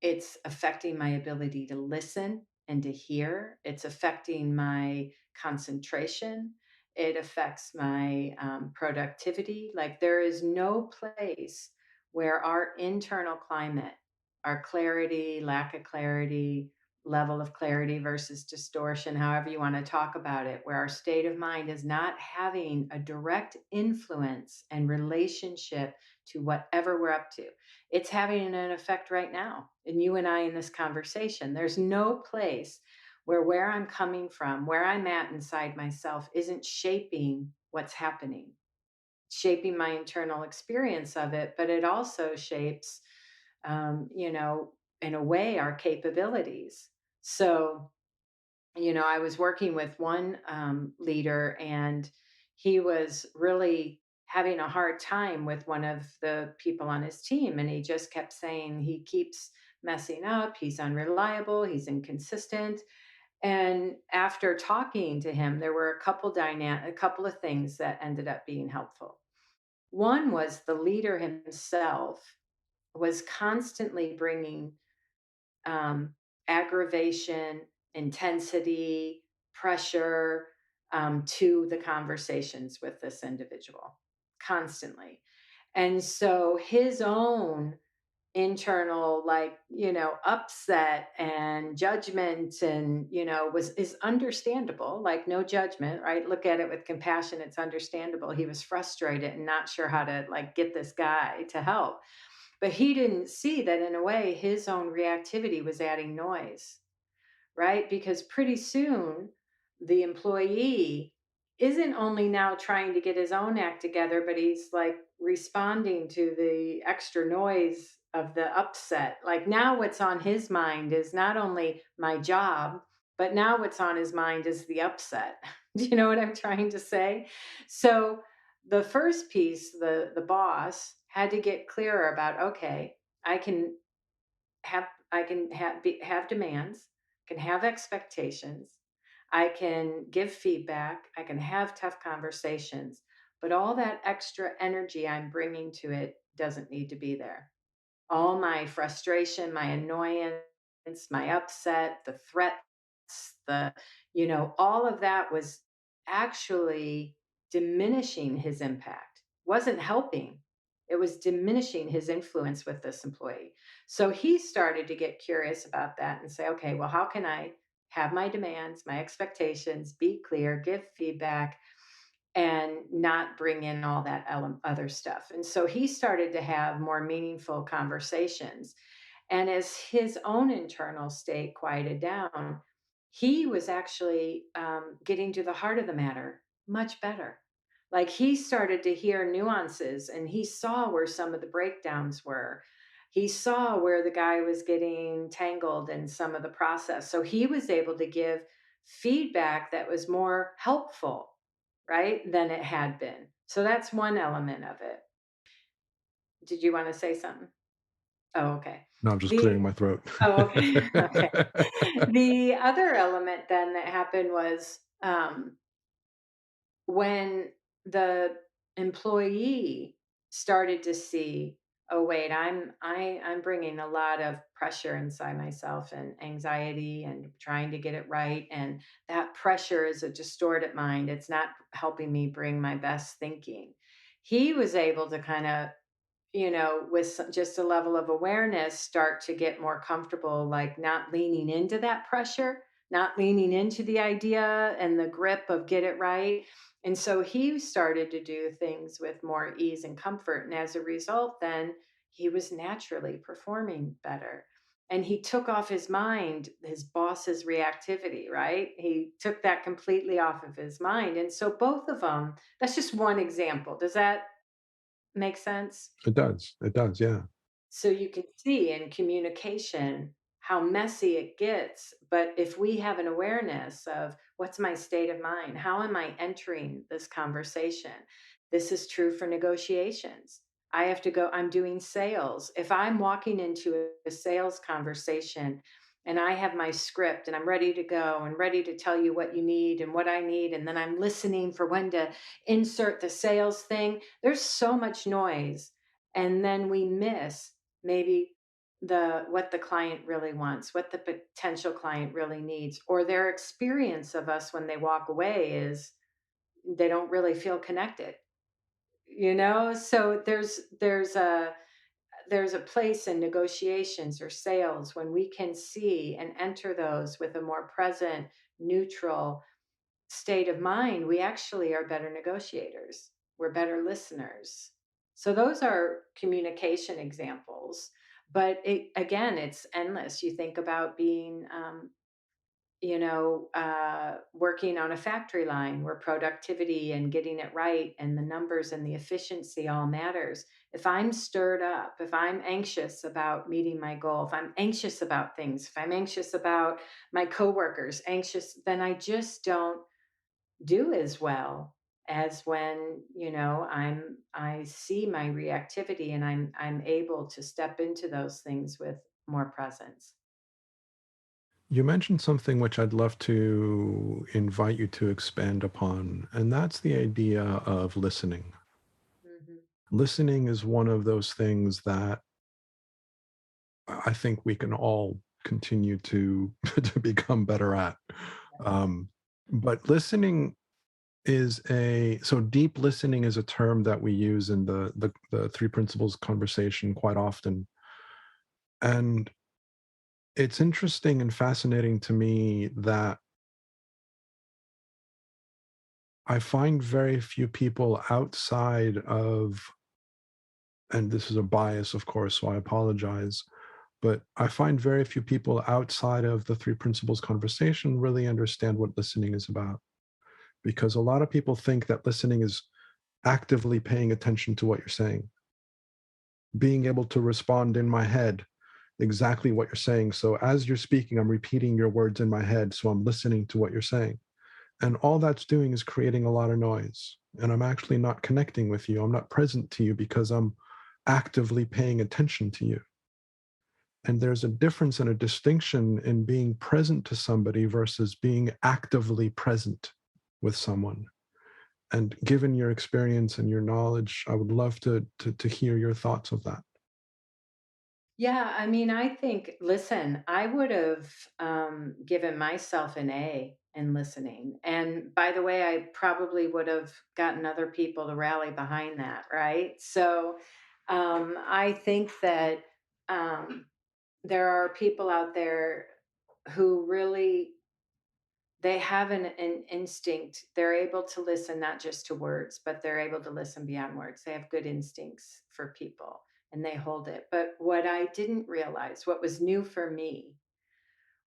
It's affecting my ability to listen and to hear. It's affecting my concentration. It affects my productivity. Like, there is no place where our internal climate, our clarity, lack of clarity, level of clarity versus distortion, however you want to talk about it, where our state of mind is not having a direct influence and relationship to whatever we're up to. It's having an effect right now in you and I in this conversation. There's no place where I'm coming from, where I'm at inside myself isn't shaping what's happening, shaping my internal experience of it, but it also shapes, in a way, our capabilities. So, I was working with one leader, and he was really having a hard time with one of the people on his team. And he just kept saying he keeps messing up, he's unreliable, he's inconsistent. And after talking to him, there were a couple of things that ended up being helpful. One was the leader himself was constantly bringing um, aggravation, intensity, pressure to the conversations with this individual constantly. And so his own internal, like, upset and judgment, and was is understandable, like, no judgment, right? Look at it with compassion, it's understandable. He was frustrated and not sure how to, like, get this guy to help, but he didn't see that in a way his own reactivity was adding noise, right? Because pretty soon the employee isn't only now trying to get his own act together, but he's like responding to the extra noise of the upset. Like, now what's on his mind is not only my job, but now what's on his mind is the upset. Do you know what I'm trying to say? So the first piece, the boss had to get clearer about, okay, I can have demands, can have expectations, I can give feedback, I can have tough conversations, but all that extra energy I'm bringing to it doesn't need to be there. All my frustration, my annoyance, my upset, the threats, all of that was actually diminishing his impact, wasn't helping. It was diminishing his influence with this employee. So he started to get curious about that and say, okay, well, how can I have my demands, my expectations, be clear, give feedback, and not bring in all that other stuff? And so he started to have more meaningful conversations. And as his own internal state quieted down, he was actually getting to the heart of the matter much better. Like, he started to hear nuances, and he saw where some of the breakdowns were. He saw where the guy was getting tangled in some of the process. So he was able to give feedback that was more helpful, right, than it had been. So that's one element of it. Did you want to say something? Oh, okay. No, I'm just clearing The my throat. Oh, okay. Okay. The other element then that happened was, when the employee started to see, oh wait, I'm bringing a lot of pressure inside myself and anxiety and trying to get it right, and that pressure is a distorted mind. It's not helping me bring my best thinking. He was able to kind of, with just a level of awareness, start to get more comfortable, like not leaning into that pressure, not leaning into the idea and the grip of get it right. And so he started to do things with more ease and comfort. And as a result, then he was naturally performing better. And he took off his mind his boss's reactivity, right? He took that completely off of his mind. And so both of them, that's just one example. Does that make sense? It does. It does. Yeah. So you can see in communication how messy it gets. But if we have an awareness of what's my state of mind, how am I entering this conversation? This is true for negotiations. I have to go, I'm doing sales. If I'm walking into a sales conversation and I have my script and I'm ready to go and ready to tell you what you need and what I need, and then I'm listening for when to insert the sales thing, there's so much noise. And then we miss maybe what the client really wants, what the potential client really needs, or their experience of us when they walk away is they don't really feel connected. So there's a place in negotiations or sales when we can see and enter those with a more present, neutral state of mind. We actually are better negotiators. We're better listeners. So those are communication examples. But again, it's endless. You think about being, working on a factory line where productivity and getting it right and the numbers and the efficiency all matters. If I'm stirred up, if I'm anxious about meeting my goal, if I'm anxious about things, if I'm anxious about my coworkers, anxious, then I just don't do as well as when I see my reactivity and I'm able to step into those things with more presence. You mentioned something which I'd love to invite you to expand upon, and that's the idea of listening. Mhm. Listening is one of those things that I think we can all continue to to become better at. Um, but listening is a so deep listening is a term that we use in the three principles conversation quite often, and it's interesting and fascinating to me that I find very few people outside of, and this is a bias, of course, so I apologize, but I find very few people outside of the three principles conversation really understand what listening is about. Because a lot of people think that listening is actively paying attention to what you're saying, being able to respond in my head exactly what you're saying. So as you're speaking, I'm repeating your words in my head. So I'm listening to what you're saying. And all that's doing is creating a lot of noise. And I'm actually not connecting with you. I'm not present to you because I'm actively paying attention to you. And there's a difference and a distinction in being present to somebody versus being actively present with someone. And given your experience and your knowledge, I would love to hear your thoughts of that. Yeah, I mean, I think, listen, I would have given myself an A in listening. And by the way, I probably would have gotten other people to rally behind that, right? So I think that um, there are people out there who really they have an instinct. They're able to listen not just to words, but they're able to listen beyond words. They have good instincts for people and they hold it. But what I didn't realize, what was new for me,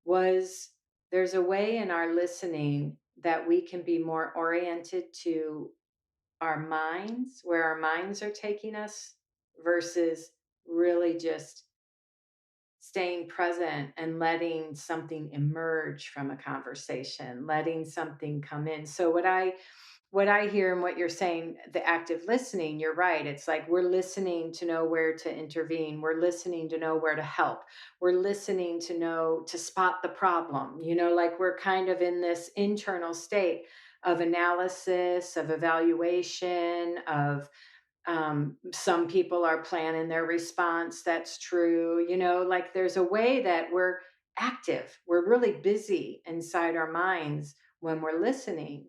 was there's a way in our listening that we can be more oriented to our minds, where our minds are taking us, versus really just staying present and letting something emerge from a conversation, letting something come in. So what I what I hear and what you're saying, the active listening, you're right. It's like we're listening to know where to intervene. We're listening to know where to help. We're listening to know to spot the problem. Like we're kind of in this internal state of analysis, of evaluation, of some people are planning their response. That's true. Like there's a way that we're active. We're really busy inside our minds when we're listening.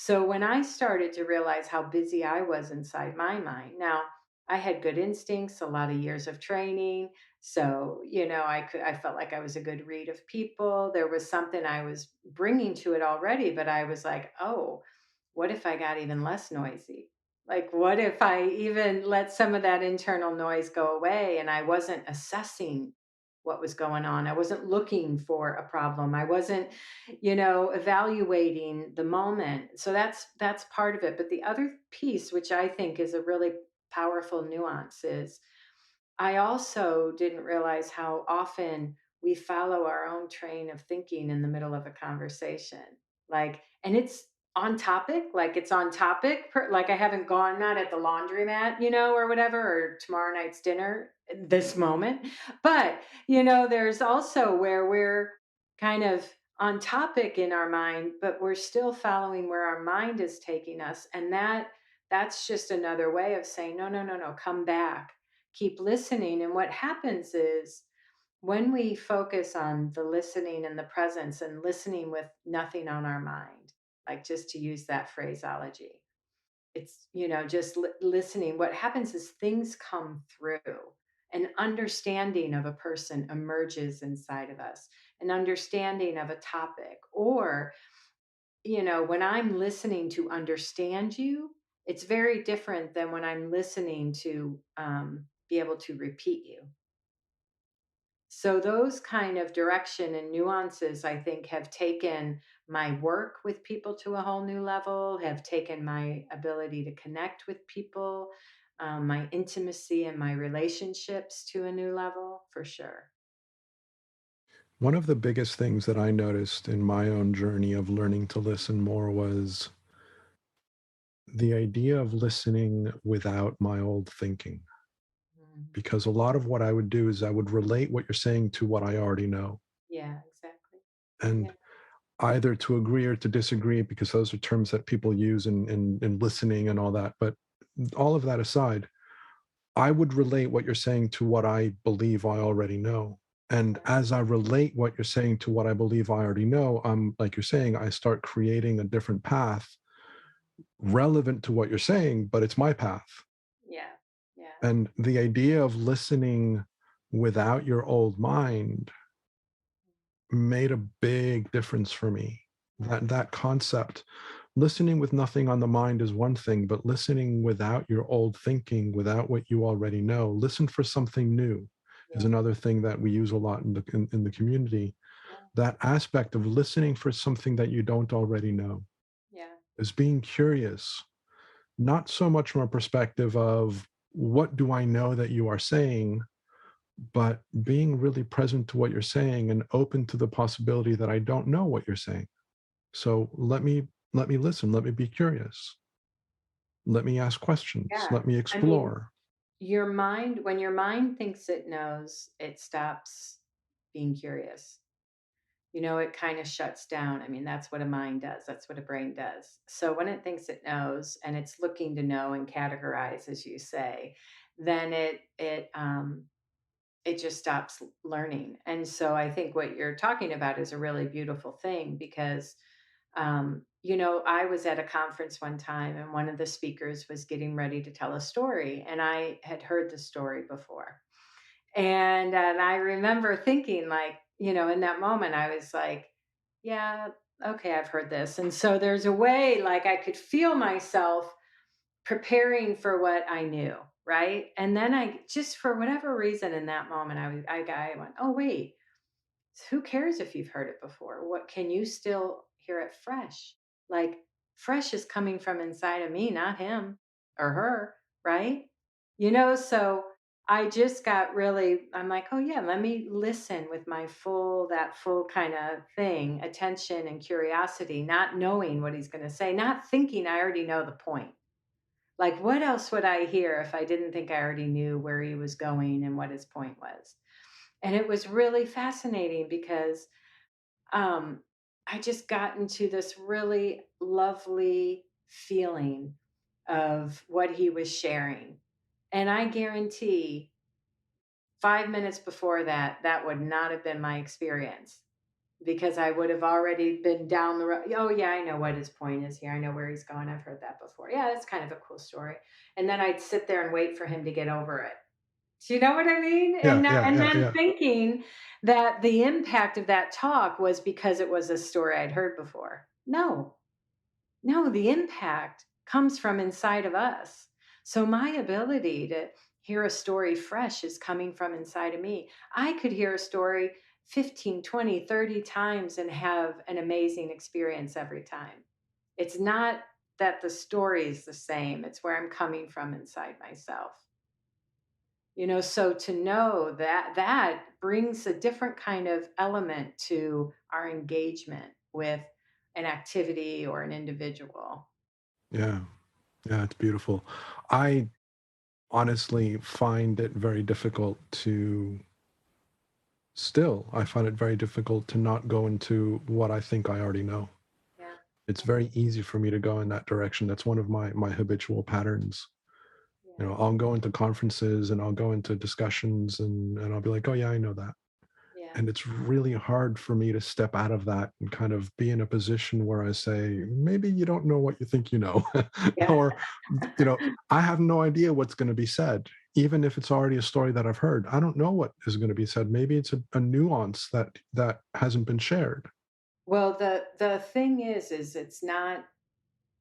So when I started to realize how busy I was inside my mind, now I had good instincts, a lot of years of training. So, I felt like I was a good read of people. There was something I was bringing to it already, but I was like, oh, what if I got even less noisy? Like, what if I even let some of that internal noise go away and I wasn't assessing what was going on? I wasn't looking for a problem. I wasn't, evaluating the moment. So that's part of it. But the other piece, which I think is a really powerful nuance, is I also didn't realize how often we follow our own train of thinking in the middle of a conversation. And it's on topic, like it's on topic, like I haven't gone, not at the laundromat, or whatever, or tomorrow night's dinner, this moment. But, there's also where we're kind of on topic in our mind, but we're still following where our mind is taking us. And that's just another way of saying, no, no, no, no, come back, keep listening. And what happens is when we focus on the listening and the presence and listening with nothing on our mind, like just to use that phraseology, it's, just listening. What happens is things come through. An understanding of a person emerges inside of us, an understanding of a topic, or when I'm listening to understand you, it's very different than when I'm listening to be able to repeat you. So, those kind of direction and nuances, I think, have taken my work with people to a whole new level, have taken my ability to connect with people, my intimacy and my relationships to a new level, for sure. One of the biggest things that I noticed in my own journey of learning to listen more was the idea of listening without my old thinking. Mm. Because a lot of what I would do is I would relate what you're saying to what I already know. Yeah, exactly. Yeah, And either to agree or to disagree, because those are terms that people use in listening and all that. But all of that aside, I would relate what you're saying to what I believe I already know. And yeah, as I relate what you're saying to what I believe I already know, I'm like you're saying, I start creating a different path relevant to what you're saying, but it's my path. yeah, yeah, And the idea of listening without your old mind made a big difference for me. yeah, That concept, listening with nothing on the mind is one thing, but listening without your old thinking, without what you already know, listen for something new is yeah, another thing that we use a lot in the community. yeah, That aspect of listening for something that you don't already know yeah, is being curious, not so much from a perspective of what do I know that you are saying, but being really present to what you're saying and open to the possibility that I don't know what you're saying. So let me listen, let me be curious. Let me ask questions, yeah. let me I mean, explore. when your mind thinks it knows, it stops being curious. It kind of shuts down. I mean, that's what a mind does. That's what a brain does. So when it thinks it knows and it's looking to know and categorize, as you say, then it just stops learning. And so I think what you're talking about is a really beautiful thing because I was at a conference one time and one of the speakers was getting ready to tell a story, and I had heard the story before. And I remember thinking, like, in that moment, I was like, yeah, okay, I've heard this. And so there's a way, like, I could feel myself preparing for what I knew. Right. And then I just, for whatever reason, in that moment, I went, oh, wait, who cares if you've heard it before? What can you still hear it fresh? Like fresh is coming from inside of me, not him or her, right? So I just got really, I'm like, "Oh, yeah, let me listen with my full kind of thing, attention and curiosity, not knowing what he's gonna say, not thinking I already know the point. Like, what else would I hear if I didn't think I already knew where he was going and what his point was?" And it was really fascinating because, um, I just got into this really lovely feeling of what he was sharing. And I guarantee 5 minutes before that, that would not have been my experience because I would have already been down the road. "Oh, yeah, I know what his point is here. I know where he's going. I've heard that before. Yeah, that's kind of a cool story." And then I'd sit there and wait for him to get over it. Do you know what I mean? Yeah, yeah, And yeah, then yeah, thinking that the impact of that talk was because it was a story I'd heard before. No, no, the impact comes from inside of us. So my ability to hear a story fresh is coming from inside of me. I could hear a story 15, 20, 30 times and have an amazing experience every time. It's not that the story is the same, it's where I'm coming from inside myself. So to know that that brings a different kind of element to our engagement with an activity or an individual. yeah, yeah. It's beautiful. I honestly find it very difficult to I find it very difficult to not go into what I think I already know. Yeah. It's very easy for me to go in that direction. That's one of my habitual patterns. Yeah. I'll go into conferences and I'll go into discussions and I'll be like, oh yeah, I know that. Yeah. And it's really hard for me to step out of that and kind of be in a position where I say, maybe you don't know what you think you know. Yeah. Or, you know, I have no idea what's going to be said, even if it's already a story that I've heard. I don't know what is going to be said. Maybe it's a nuance that hasn't been shared. Well, the thing is it's not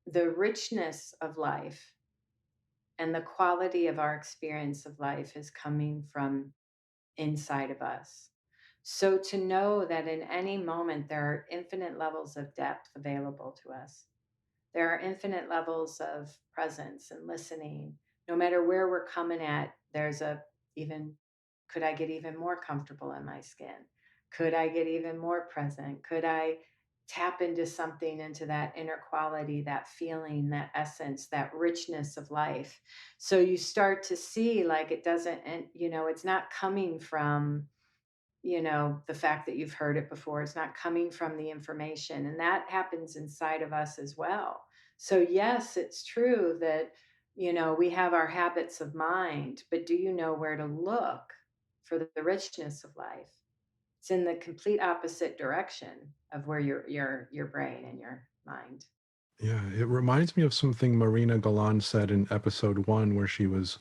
the richness of life and the quality of our experience of life is coming from inside of us. So to know that in any moment there are infinite levels of depth available to us. There are infinite levels of presence and listening. No matter where we're coming at, there's a even could I get even more comfortable in my skin? Could I get even more present? Could I tap into something, into that inner quality, that feeling, that essence, that richness of life? So you start to see like it doesn't, and it's not coming from the fact that you've heard it before. It's not coming from the information. And that happens inside of us as well. So, yes, it's true that, we have our habits of mind, but do you know where to look for the richness of life? It's in the complete opposite direction of where your brain and your mind. Yeah, it reminds me of something Marina Galan said in episode one, where she was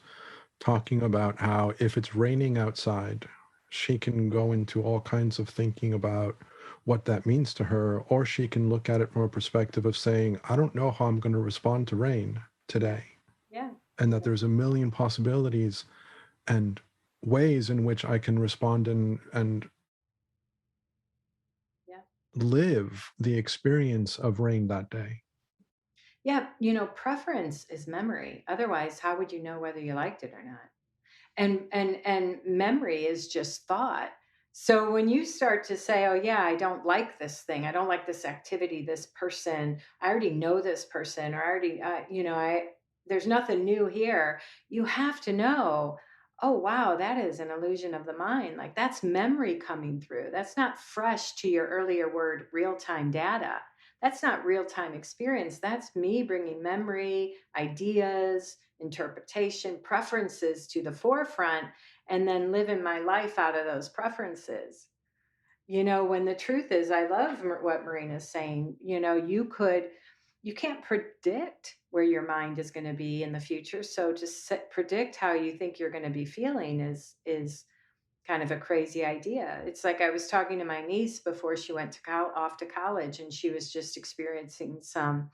talking about how if it's raining outside, she can go into all kinds of thinking about what that means to her, or she can look at it from a perspective of saying, I don't know how I'm going to respond to rain Yeah. today. Yeah. And that there's a million possibilities and ways in which I can respond and Yeah. live the experience of rain that day. Yeah. Preference is memory. Otherwise, how would you know whether you liked it or not? And memory is just thought. So when you start to say, oh yeah, I don't like this thing, I don't like this activity, this person, I already know this person, or I already I there's nothing new here. You have to know, oh wow, that is an illusion of the mind. Like that's memory coming through. That's not fresh to your earlier word real-time data. That's not real-time experience. That's me bringing memory, ideas, interpretation, preferences to the forefront, and then living my life out of those preferences. When the truth is, I love what Marina's saying. You can't predict where your mind is going to be in the future. So to predict how you think you're going to be feeling is kind of a crazy idea. It's like I was talking to my niece before she went off to college, and she was just experiencing some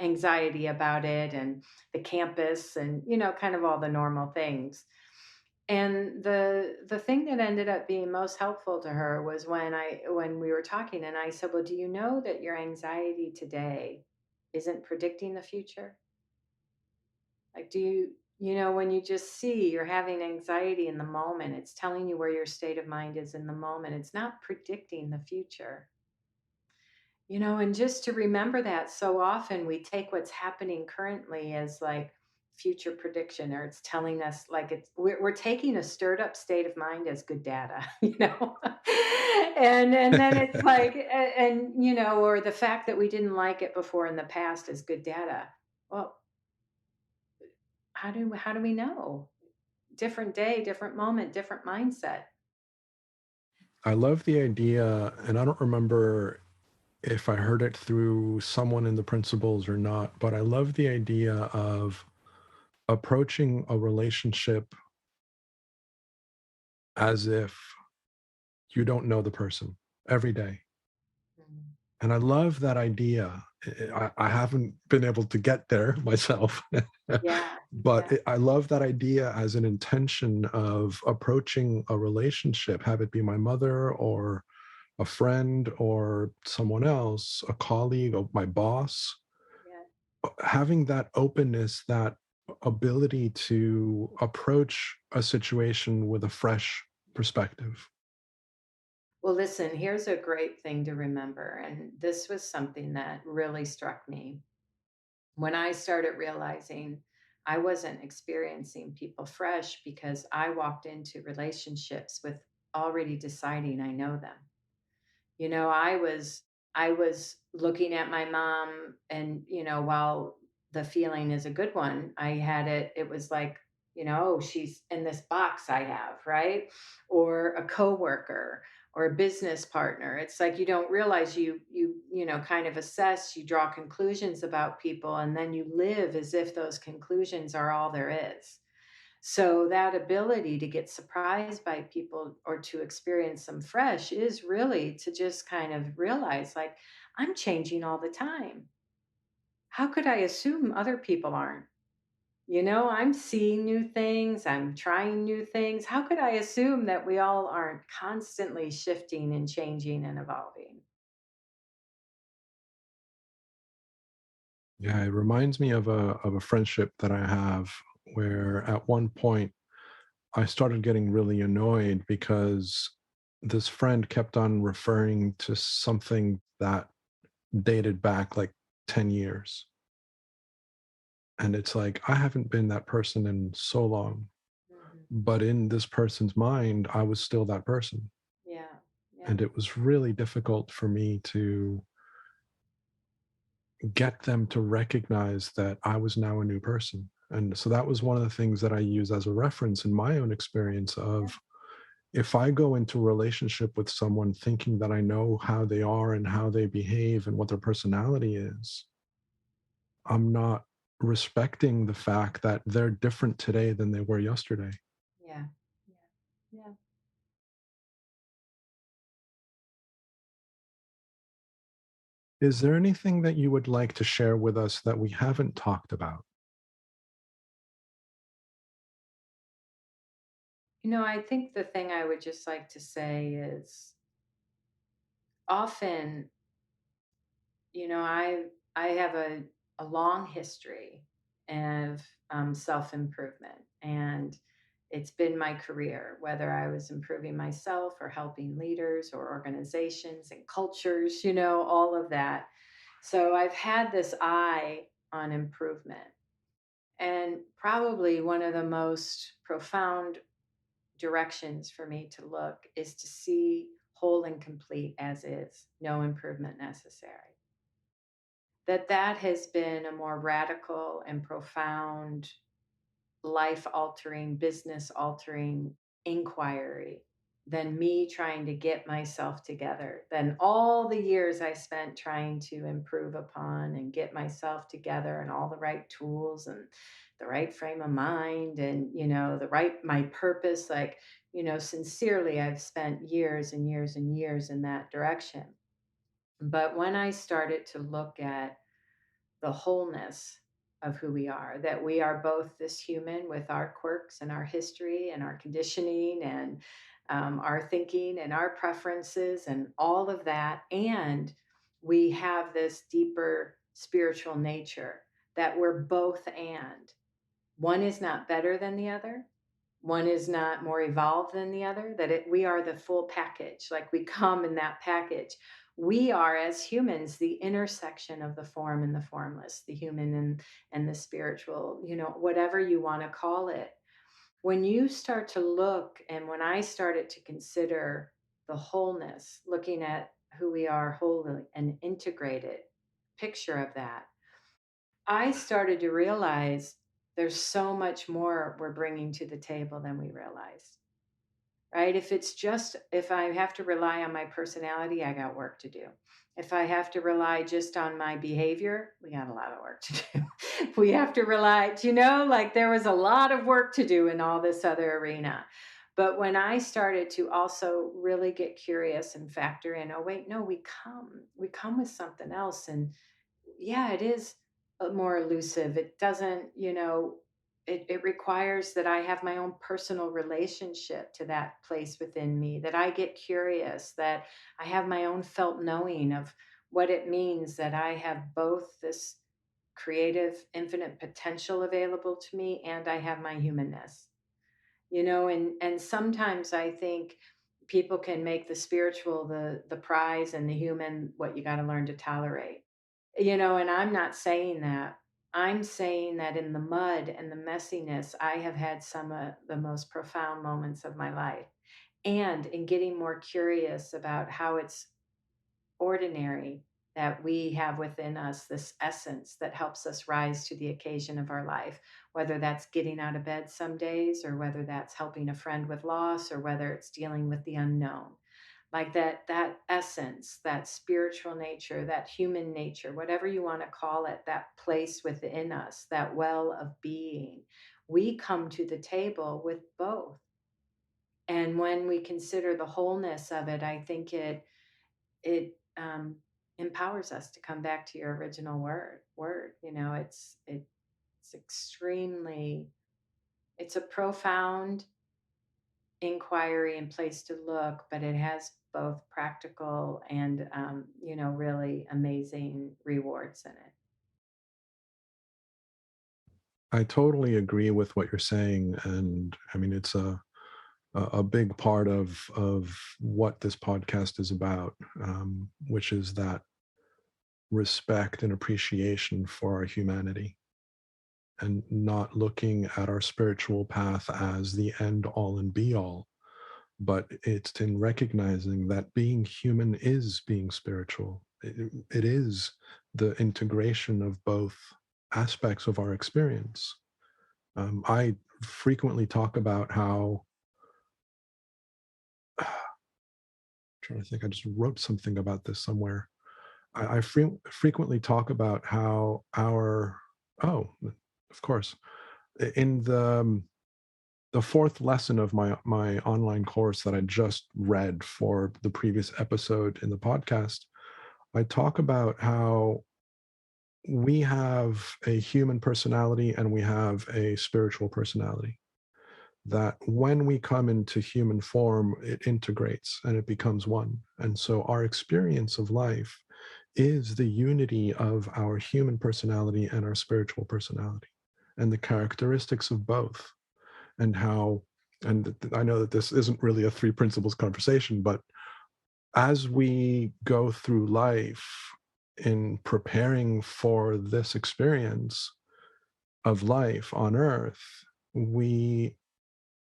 anxiety about it and the campus and kind of all the normal things. And the thing that ended up being most helpful to her was when we were talking and I said, "Well, do you know that your anxiety today isn't predicting the future? Like When you just see you're having anxiety in the moment, it's telling you where your state of mind is in the moment. It's not predicting the future. And just to remember that so often we take what's happening currently as like future prediction, or it's telling us like we're taking a stirred up state of mind as good data, and then it's like or the fact that we didn't like it before in the past as good data. Well, how do we know? Different day, different moment, different mindset. I love the idea, and I don't remember if I heard it through someone in the principles or not, but I love the idea of approaching a relationship as if you don't know the person every day. Mm. And I love that idea. I haven't been able to get there myself, Yeah, but yeah, I love that idea as an intention of approaching a relationship, have it be my mother or a friend or someone else, a colleague or my boss, yeah. having that openness, that ability to approach a situation with a fresh perspective. Well, listen, here's a great thing to remember. And this was something that really struck me when I started realizing I wasn't experiencing people fresh because I walked into relationships with already deciding I know them. I was looking at my mom, and while the feeling is a good one, it was like, oh, she's in this box I have, right? Or a coworker or a business partner. It's like you don't realize kind of assess, you draw conclusions about people, and then you live as if those conclusions are all there is. So that ability to get surprised by people or to experience them fresh is really to just kind of realize like I'm changing all the time. How could I assume other people aren't? I'm seeing new things, I'm trying new things. How could I assume that we all aren't constantly shifting and changing and evolving? Yeah, it reminds me of a friendship that I have where at one point I started getting really annoyed because this friend kept on referring to something that dated back like 10 years. And it's like, I haven't been that person in so long. Mhm. But in this person's mind, I was still that person. Yeah, yeah, And it was really difficult for me to get them to recognize that I was now a new person. And so that was one of the things that I use as a reference in my own experience yeah, of if I go into a relationship with someone thinking that I know how they are and how they behave and what their personality is, I'm not respecting the fact that they're different today than they were yesterday. yeah, yeah, yeah. Is there anything that you would like to share with us that we haven't talked about? I think the thing I would just like to say is often I have a long history of self improvement, and it's been my career, whether I was improving myself or helping leaders or organizations and cultures, all of that. So I've had this eye on improvement. And probably one of the most profound directions for me to look is to see whole and complete as is, no improvement necessary. That has been a more radical and profound, life altering, business altering inquiry than me trying to get myself together, than all the years I spent trying to improve upon and get myself together and all the right tools and the right frame of mind and my purpose. Like, sincerely, I've spent years and years and years in that direction. But when I started to look at the wholeness of who we are, that we are both this human with our quirks and our history and our conditioning and our thinking and our preferences and all of that. And we have this deeper spiritual nature that we're both and. One is not better than the other. One is not more evolved than the other, that we are the full package, like we come in that package. We are, as humans, the intersection of the form and the formless, the human and the spiritual, whatever you want to call it. When you start to look, and when I started to consider the wholeness, looking at who we are wholly and integrated picture of that, I started to realize there's so much more we're bringing to the table than we realized, right? If I have to rely on my personality, I got work to do. If I have to rely just on my behavior, we got a lot of work to do. We have to rely, like there was a lot of work to do in all this other arena. But when I started to also really get curious and factor in, oh, wait, no, we come with something else. And yeah, it is more elusive. It doesn't, it requires that I have my own personal relationship to that place within me, that I get curious, that I have my own felt knowing of what it means that I have both this creative, infinite potential available to me, and I have my humanness, and sometimes I think people can make the spiritual the prize and the human what you got to learn to tolerate. And I'm not saying that. I'm saying that in the mud and the messiness, I have had some of the most profound moments of my life. And in getting more curious about how it's ordinary that we have within us this essence that helps us rise to the occasion of our life, whether that's getting out of bed some days, or whether that's helping a friend with loss, or whether it's dealing with the unknown, like that essence, that spiritual nature, that human nature, whatever you want to call it, that place within us, that well of being, we come to the table with both. And when we consider the wholeness of it, I think it empowers us to come back to your original word. It's extremely, it's a profound inquiry and place to look, but it has both practical and really amazing rewards in it. I totally agree with what you're saying, and I mean it's a big part of what this podcast is about, which is that respect and appreciation for our humanity, and not looking at our spiritual path as the end all and be all, but it's in recognizing that being human is being spiritual. It is the integration of both aspects of our experience. I frequently talk about how, I'm trying to think, I just wrote something about this somewhere. I frequently talk about how oh, of course, in the fourth lesson of my online course that I just read for the previous episode in the podcast, I talk about how we have a human personality and we have a spiritual personality. That when we come into human form, it integrates and it becomes one. And so our experience of life is the unity of our human personality and our spiritual personality, and the characteristics of both, and how, and I know that this isn't really a three principles conversation, but as we go through life in preparing for this experience of life on earth, we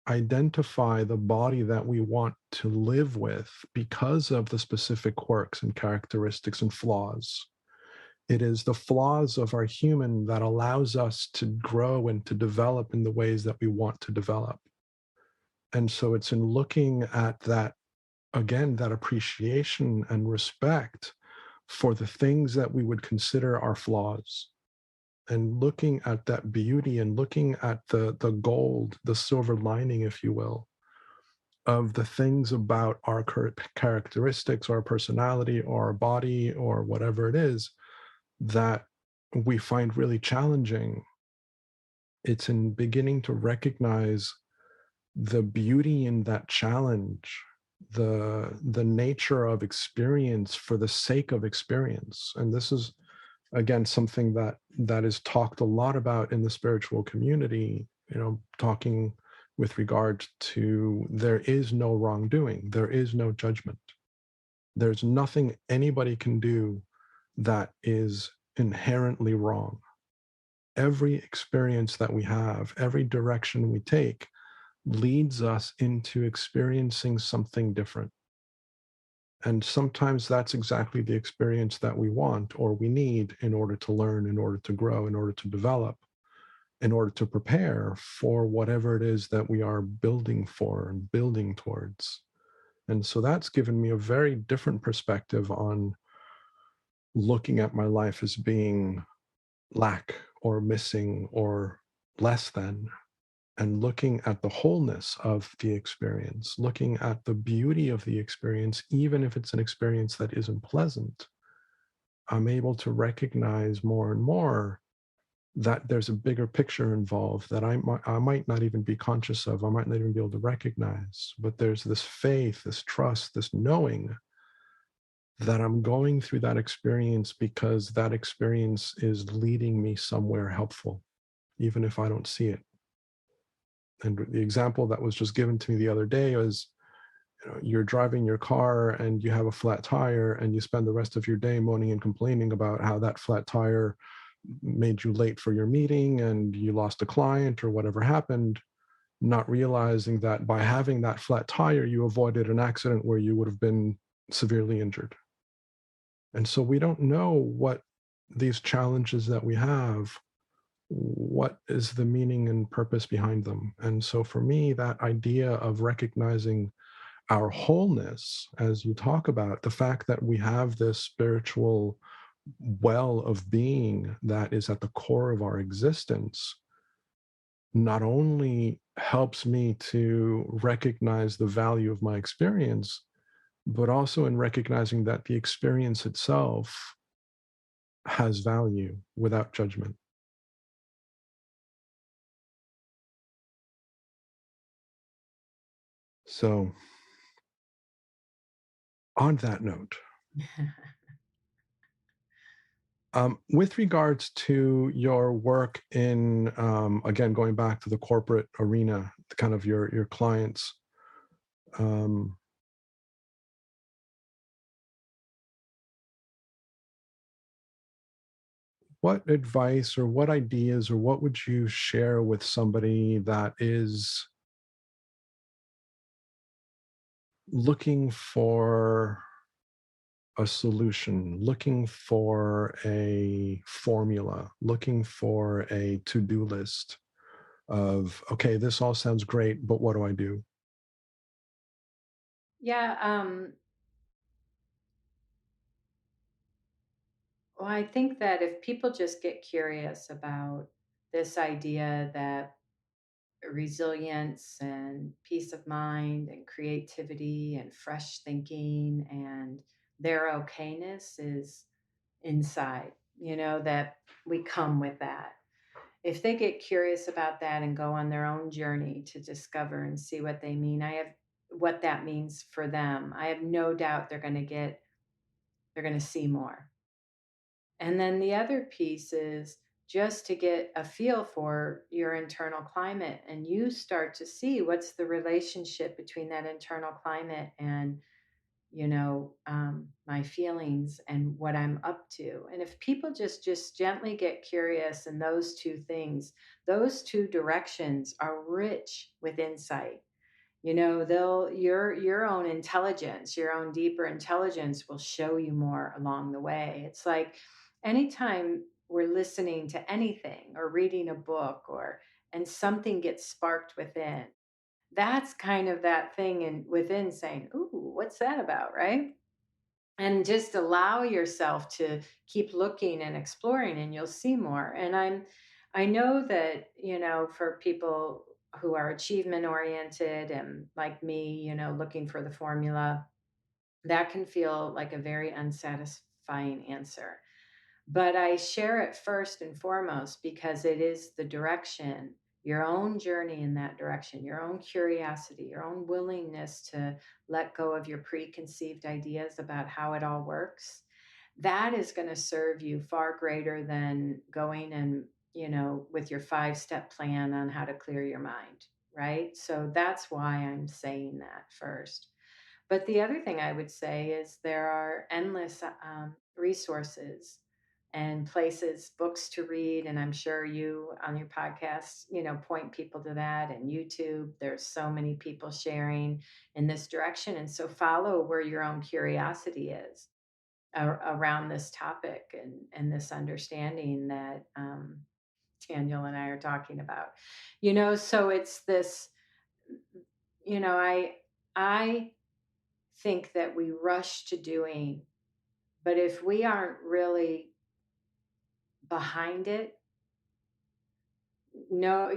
identify the body that we want to live with because of the specific quirks and characteristics and flaws. It is the flaws of our human that allows us to grow and to develop in the ways that we want to develop. And so it's in looking at that, again, that appreciation and respect for the things that we would consider our flaws, and looking at that beauty and looking at the gold, the silver lining, if you will, of the things about our characteristics, our personality, or our body, or whatever it is that we find really challenging. It's in beginning to recognize the beauty in that challenge, the nature of experience for the sake of experience. And this is again, something that is talked a lot about in the spiritual community, talking with regard to there is no wrongdoing, there is no judgment. There's nothing anybody can do that is inherently wrong. Every experience that we have, every direction we take, leads us into experiencing something different. And sometimes that's exactly the experience that we want or we need in order to learn, in order to grow, in order to develop, in order to prepare for whatever it is that we are building for and building towards. And so that's given me a very different perspective on looking at my life as being lack or missing or less than, and looking at the wholeness of the experience, looking at the beauty of the experience, even if it's an experience that isn't pleasant. I'm able to recognize more and more that there's a bigger picture involved that I might not even be conscious of, I might not even be able to recognize, but there's this faith, this trust, this knowing that I'm going through that experience because that experience is leading me somewhere helpful, even if I don't see it. And the example that was just given to me the other day was, you're driving your car and you have a flat tire and you spend the rest of your day moaning and complaining about how that flat tire made you late for your meeting and you lost a client or whatever happened, not realizing that by having that flat tire, you avoided an accident where you would have been severely injured. And so we don't know what these challenges that we have, what is the meaning and purpose behind them. And so for me, that idea of recognizing our wholeness, as you talk about, the fact that we have this spiritual well of being that is at the core of our existence, not only helps me to recognize the value of my experience, but also in recognizing that the experience itself has value without judgment. So, on that note, with regards to your work in, again, going back to the corporate arena, kind of your clients, um, what advice or what ideas or what would you share with somebody that is looking for a solution, looking for a formula, looking for a to-do list of, okay, this all sounds great, but what do I do? Yeah, well, I think that if people just get curious about this idea that resilience and peace of mind and creativity and fresh thinking and their okayness is inside, that we come with that. If they get curious about that and go on their own journey to discover and see what they mean, what that means for them, I have no doubt they're going to see more. And then the other piece is just to get a feel for your internal climate, and you start to see what's the relationship between that internal climate and my feelings and what I'm up to. And if people just gently get curious in those two things, those two directions are rich with insight. They'll your own intelligence, your own deeper intelligence will show you more along the way. It's like anytime we're listening to anything or reading a book and something gets sparked within, that's kind of that thing within saying, "Ooh, what's that about?" Right? And just allow yourself to keep looking and exploring and you'll see more. And I know that, for people who are achievement oriented and like me, looking for the formula, that can feel like a very unsatisfying answer. But I share it first and foremost because it is the direction, your own journey in that direction, your own curiosity, your own willingness to let go of your preconceived ideas about how it all works. that is going to serve you far greater than going and, with your 5-step plan on how to clear your mind, right? So that's why I'm saying that first. But the other thing I would say is there are endless resources and places, books to read. And I'm sure you on your podcast, point people to that, and YouTube. There's so many people sharing in this direction. And so follow where your own curiosity is around this topic and this understanding that Daniel and I are talking about. So it's this, I think that we rush to doing, but if we aren't really behind it, no,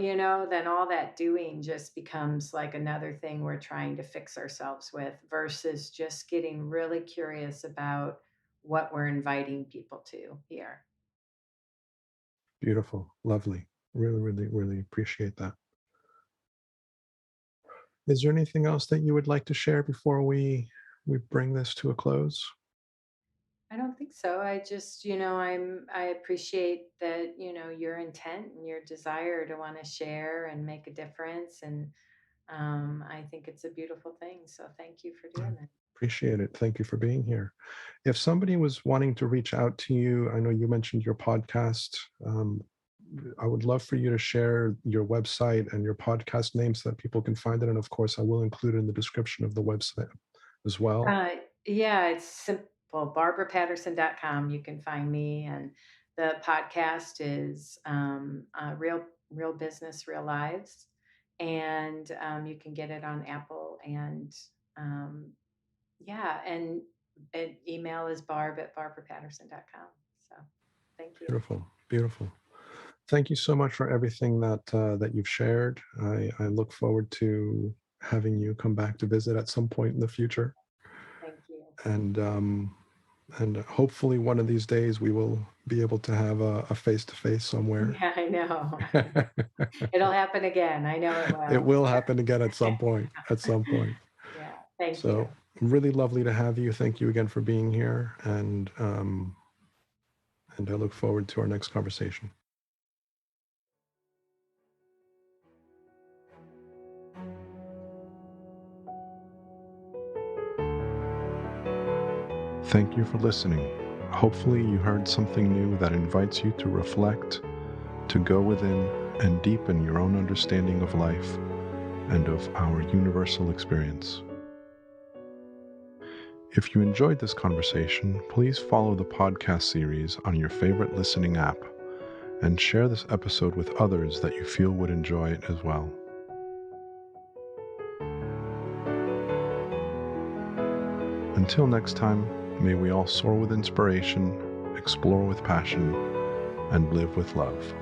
then all that doing just becomes like another thing we're trying to fix ourselves with versus just getting really curious about what we're inviting people to here. Beautiful. Lovely. Really, really, really appreciate that. Is there anything else that you would like to share before we bring this to a close? I don't think so. I just, I appreciate that, your intent and your desire to want to share and make a difference. And I think it's a beautiful thing. So thank you for I doing that. appreciate it. Thank you for being here. If somebody was wanting to reach out to you, I know you mentioned your podcast. I would love for you to share your website and your podcast name so that people can find it. And of course, I will include it in the description of the website as well. Uh, yeah, it's simple. BarbaraPatterson.com. You can find me, and the podcast is Real Business, Real Lives, and you can get it on Apple and um, yeah, and email is barb@barbarapatterson.com. So, thank you. Beautiful, beautiful. Thank you so much for everything that you've shared. I look forward to having you come back to visit at some point in the future, Thank you. and hopefully one of these days we will be able to have a face-to-face somewhere. Yeah, I know. It'll happen again. I know it It will. will happen again at some point. At some point. Yeah. Thank you. So really lovely to have you. Thank you again for being here, and I look forward to our next conversation. Thank you for listening. Hopefully you heard something new that invites you to reflect, to go within and deepen your own understanding of life and of our universal experience. If you enjoyed this conversation, please follow the podcast series on your favorite listening app and share this episode with others that you feel would enjoy it as well. Until next time, may we all soar with inspiration, explore with passion, and live with love.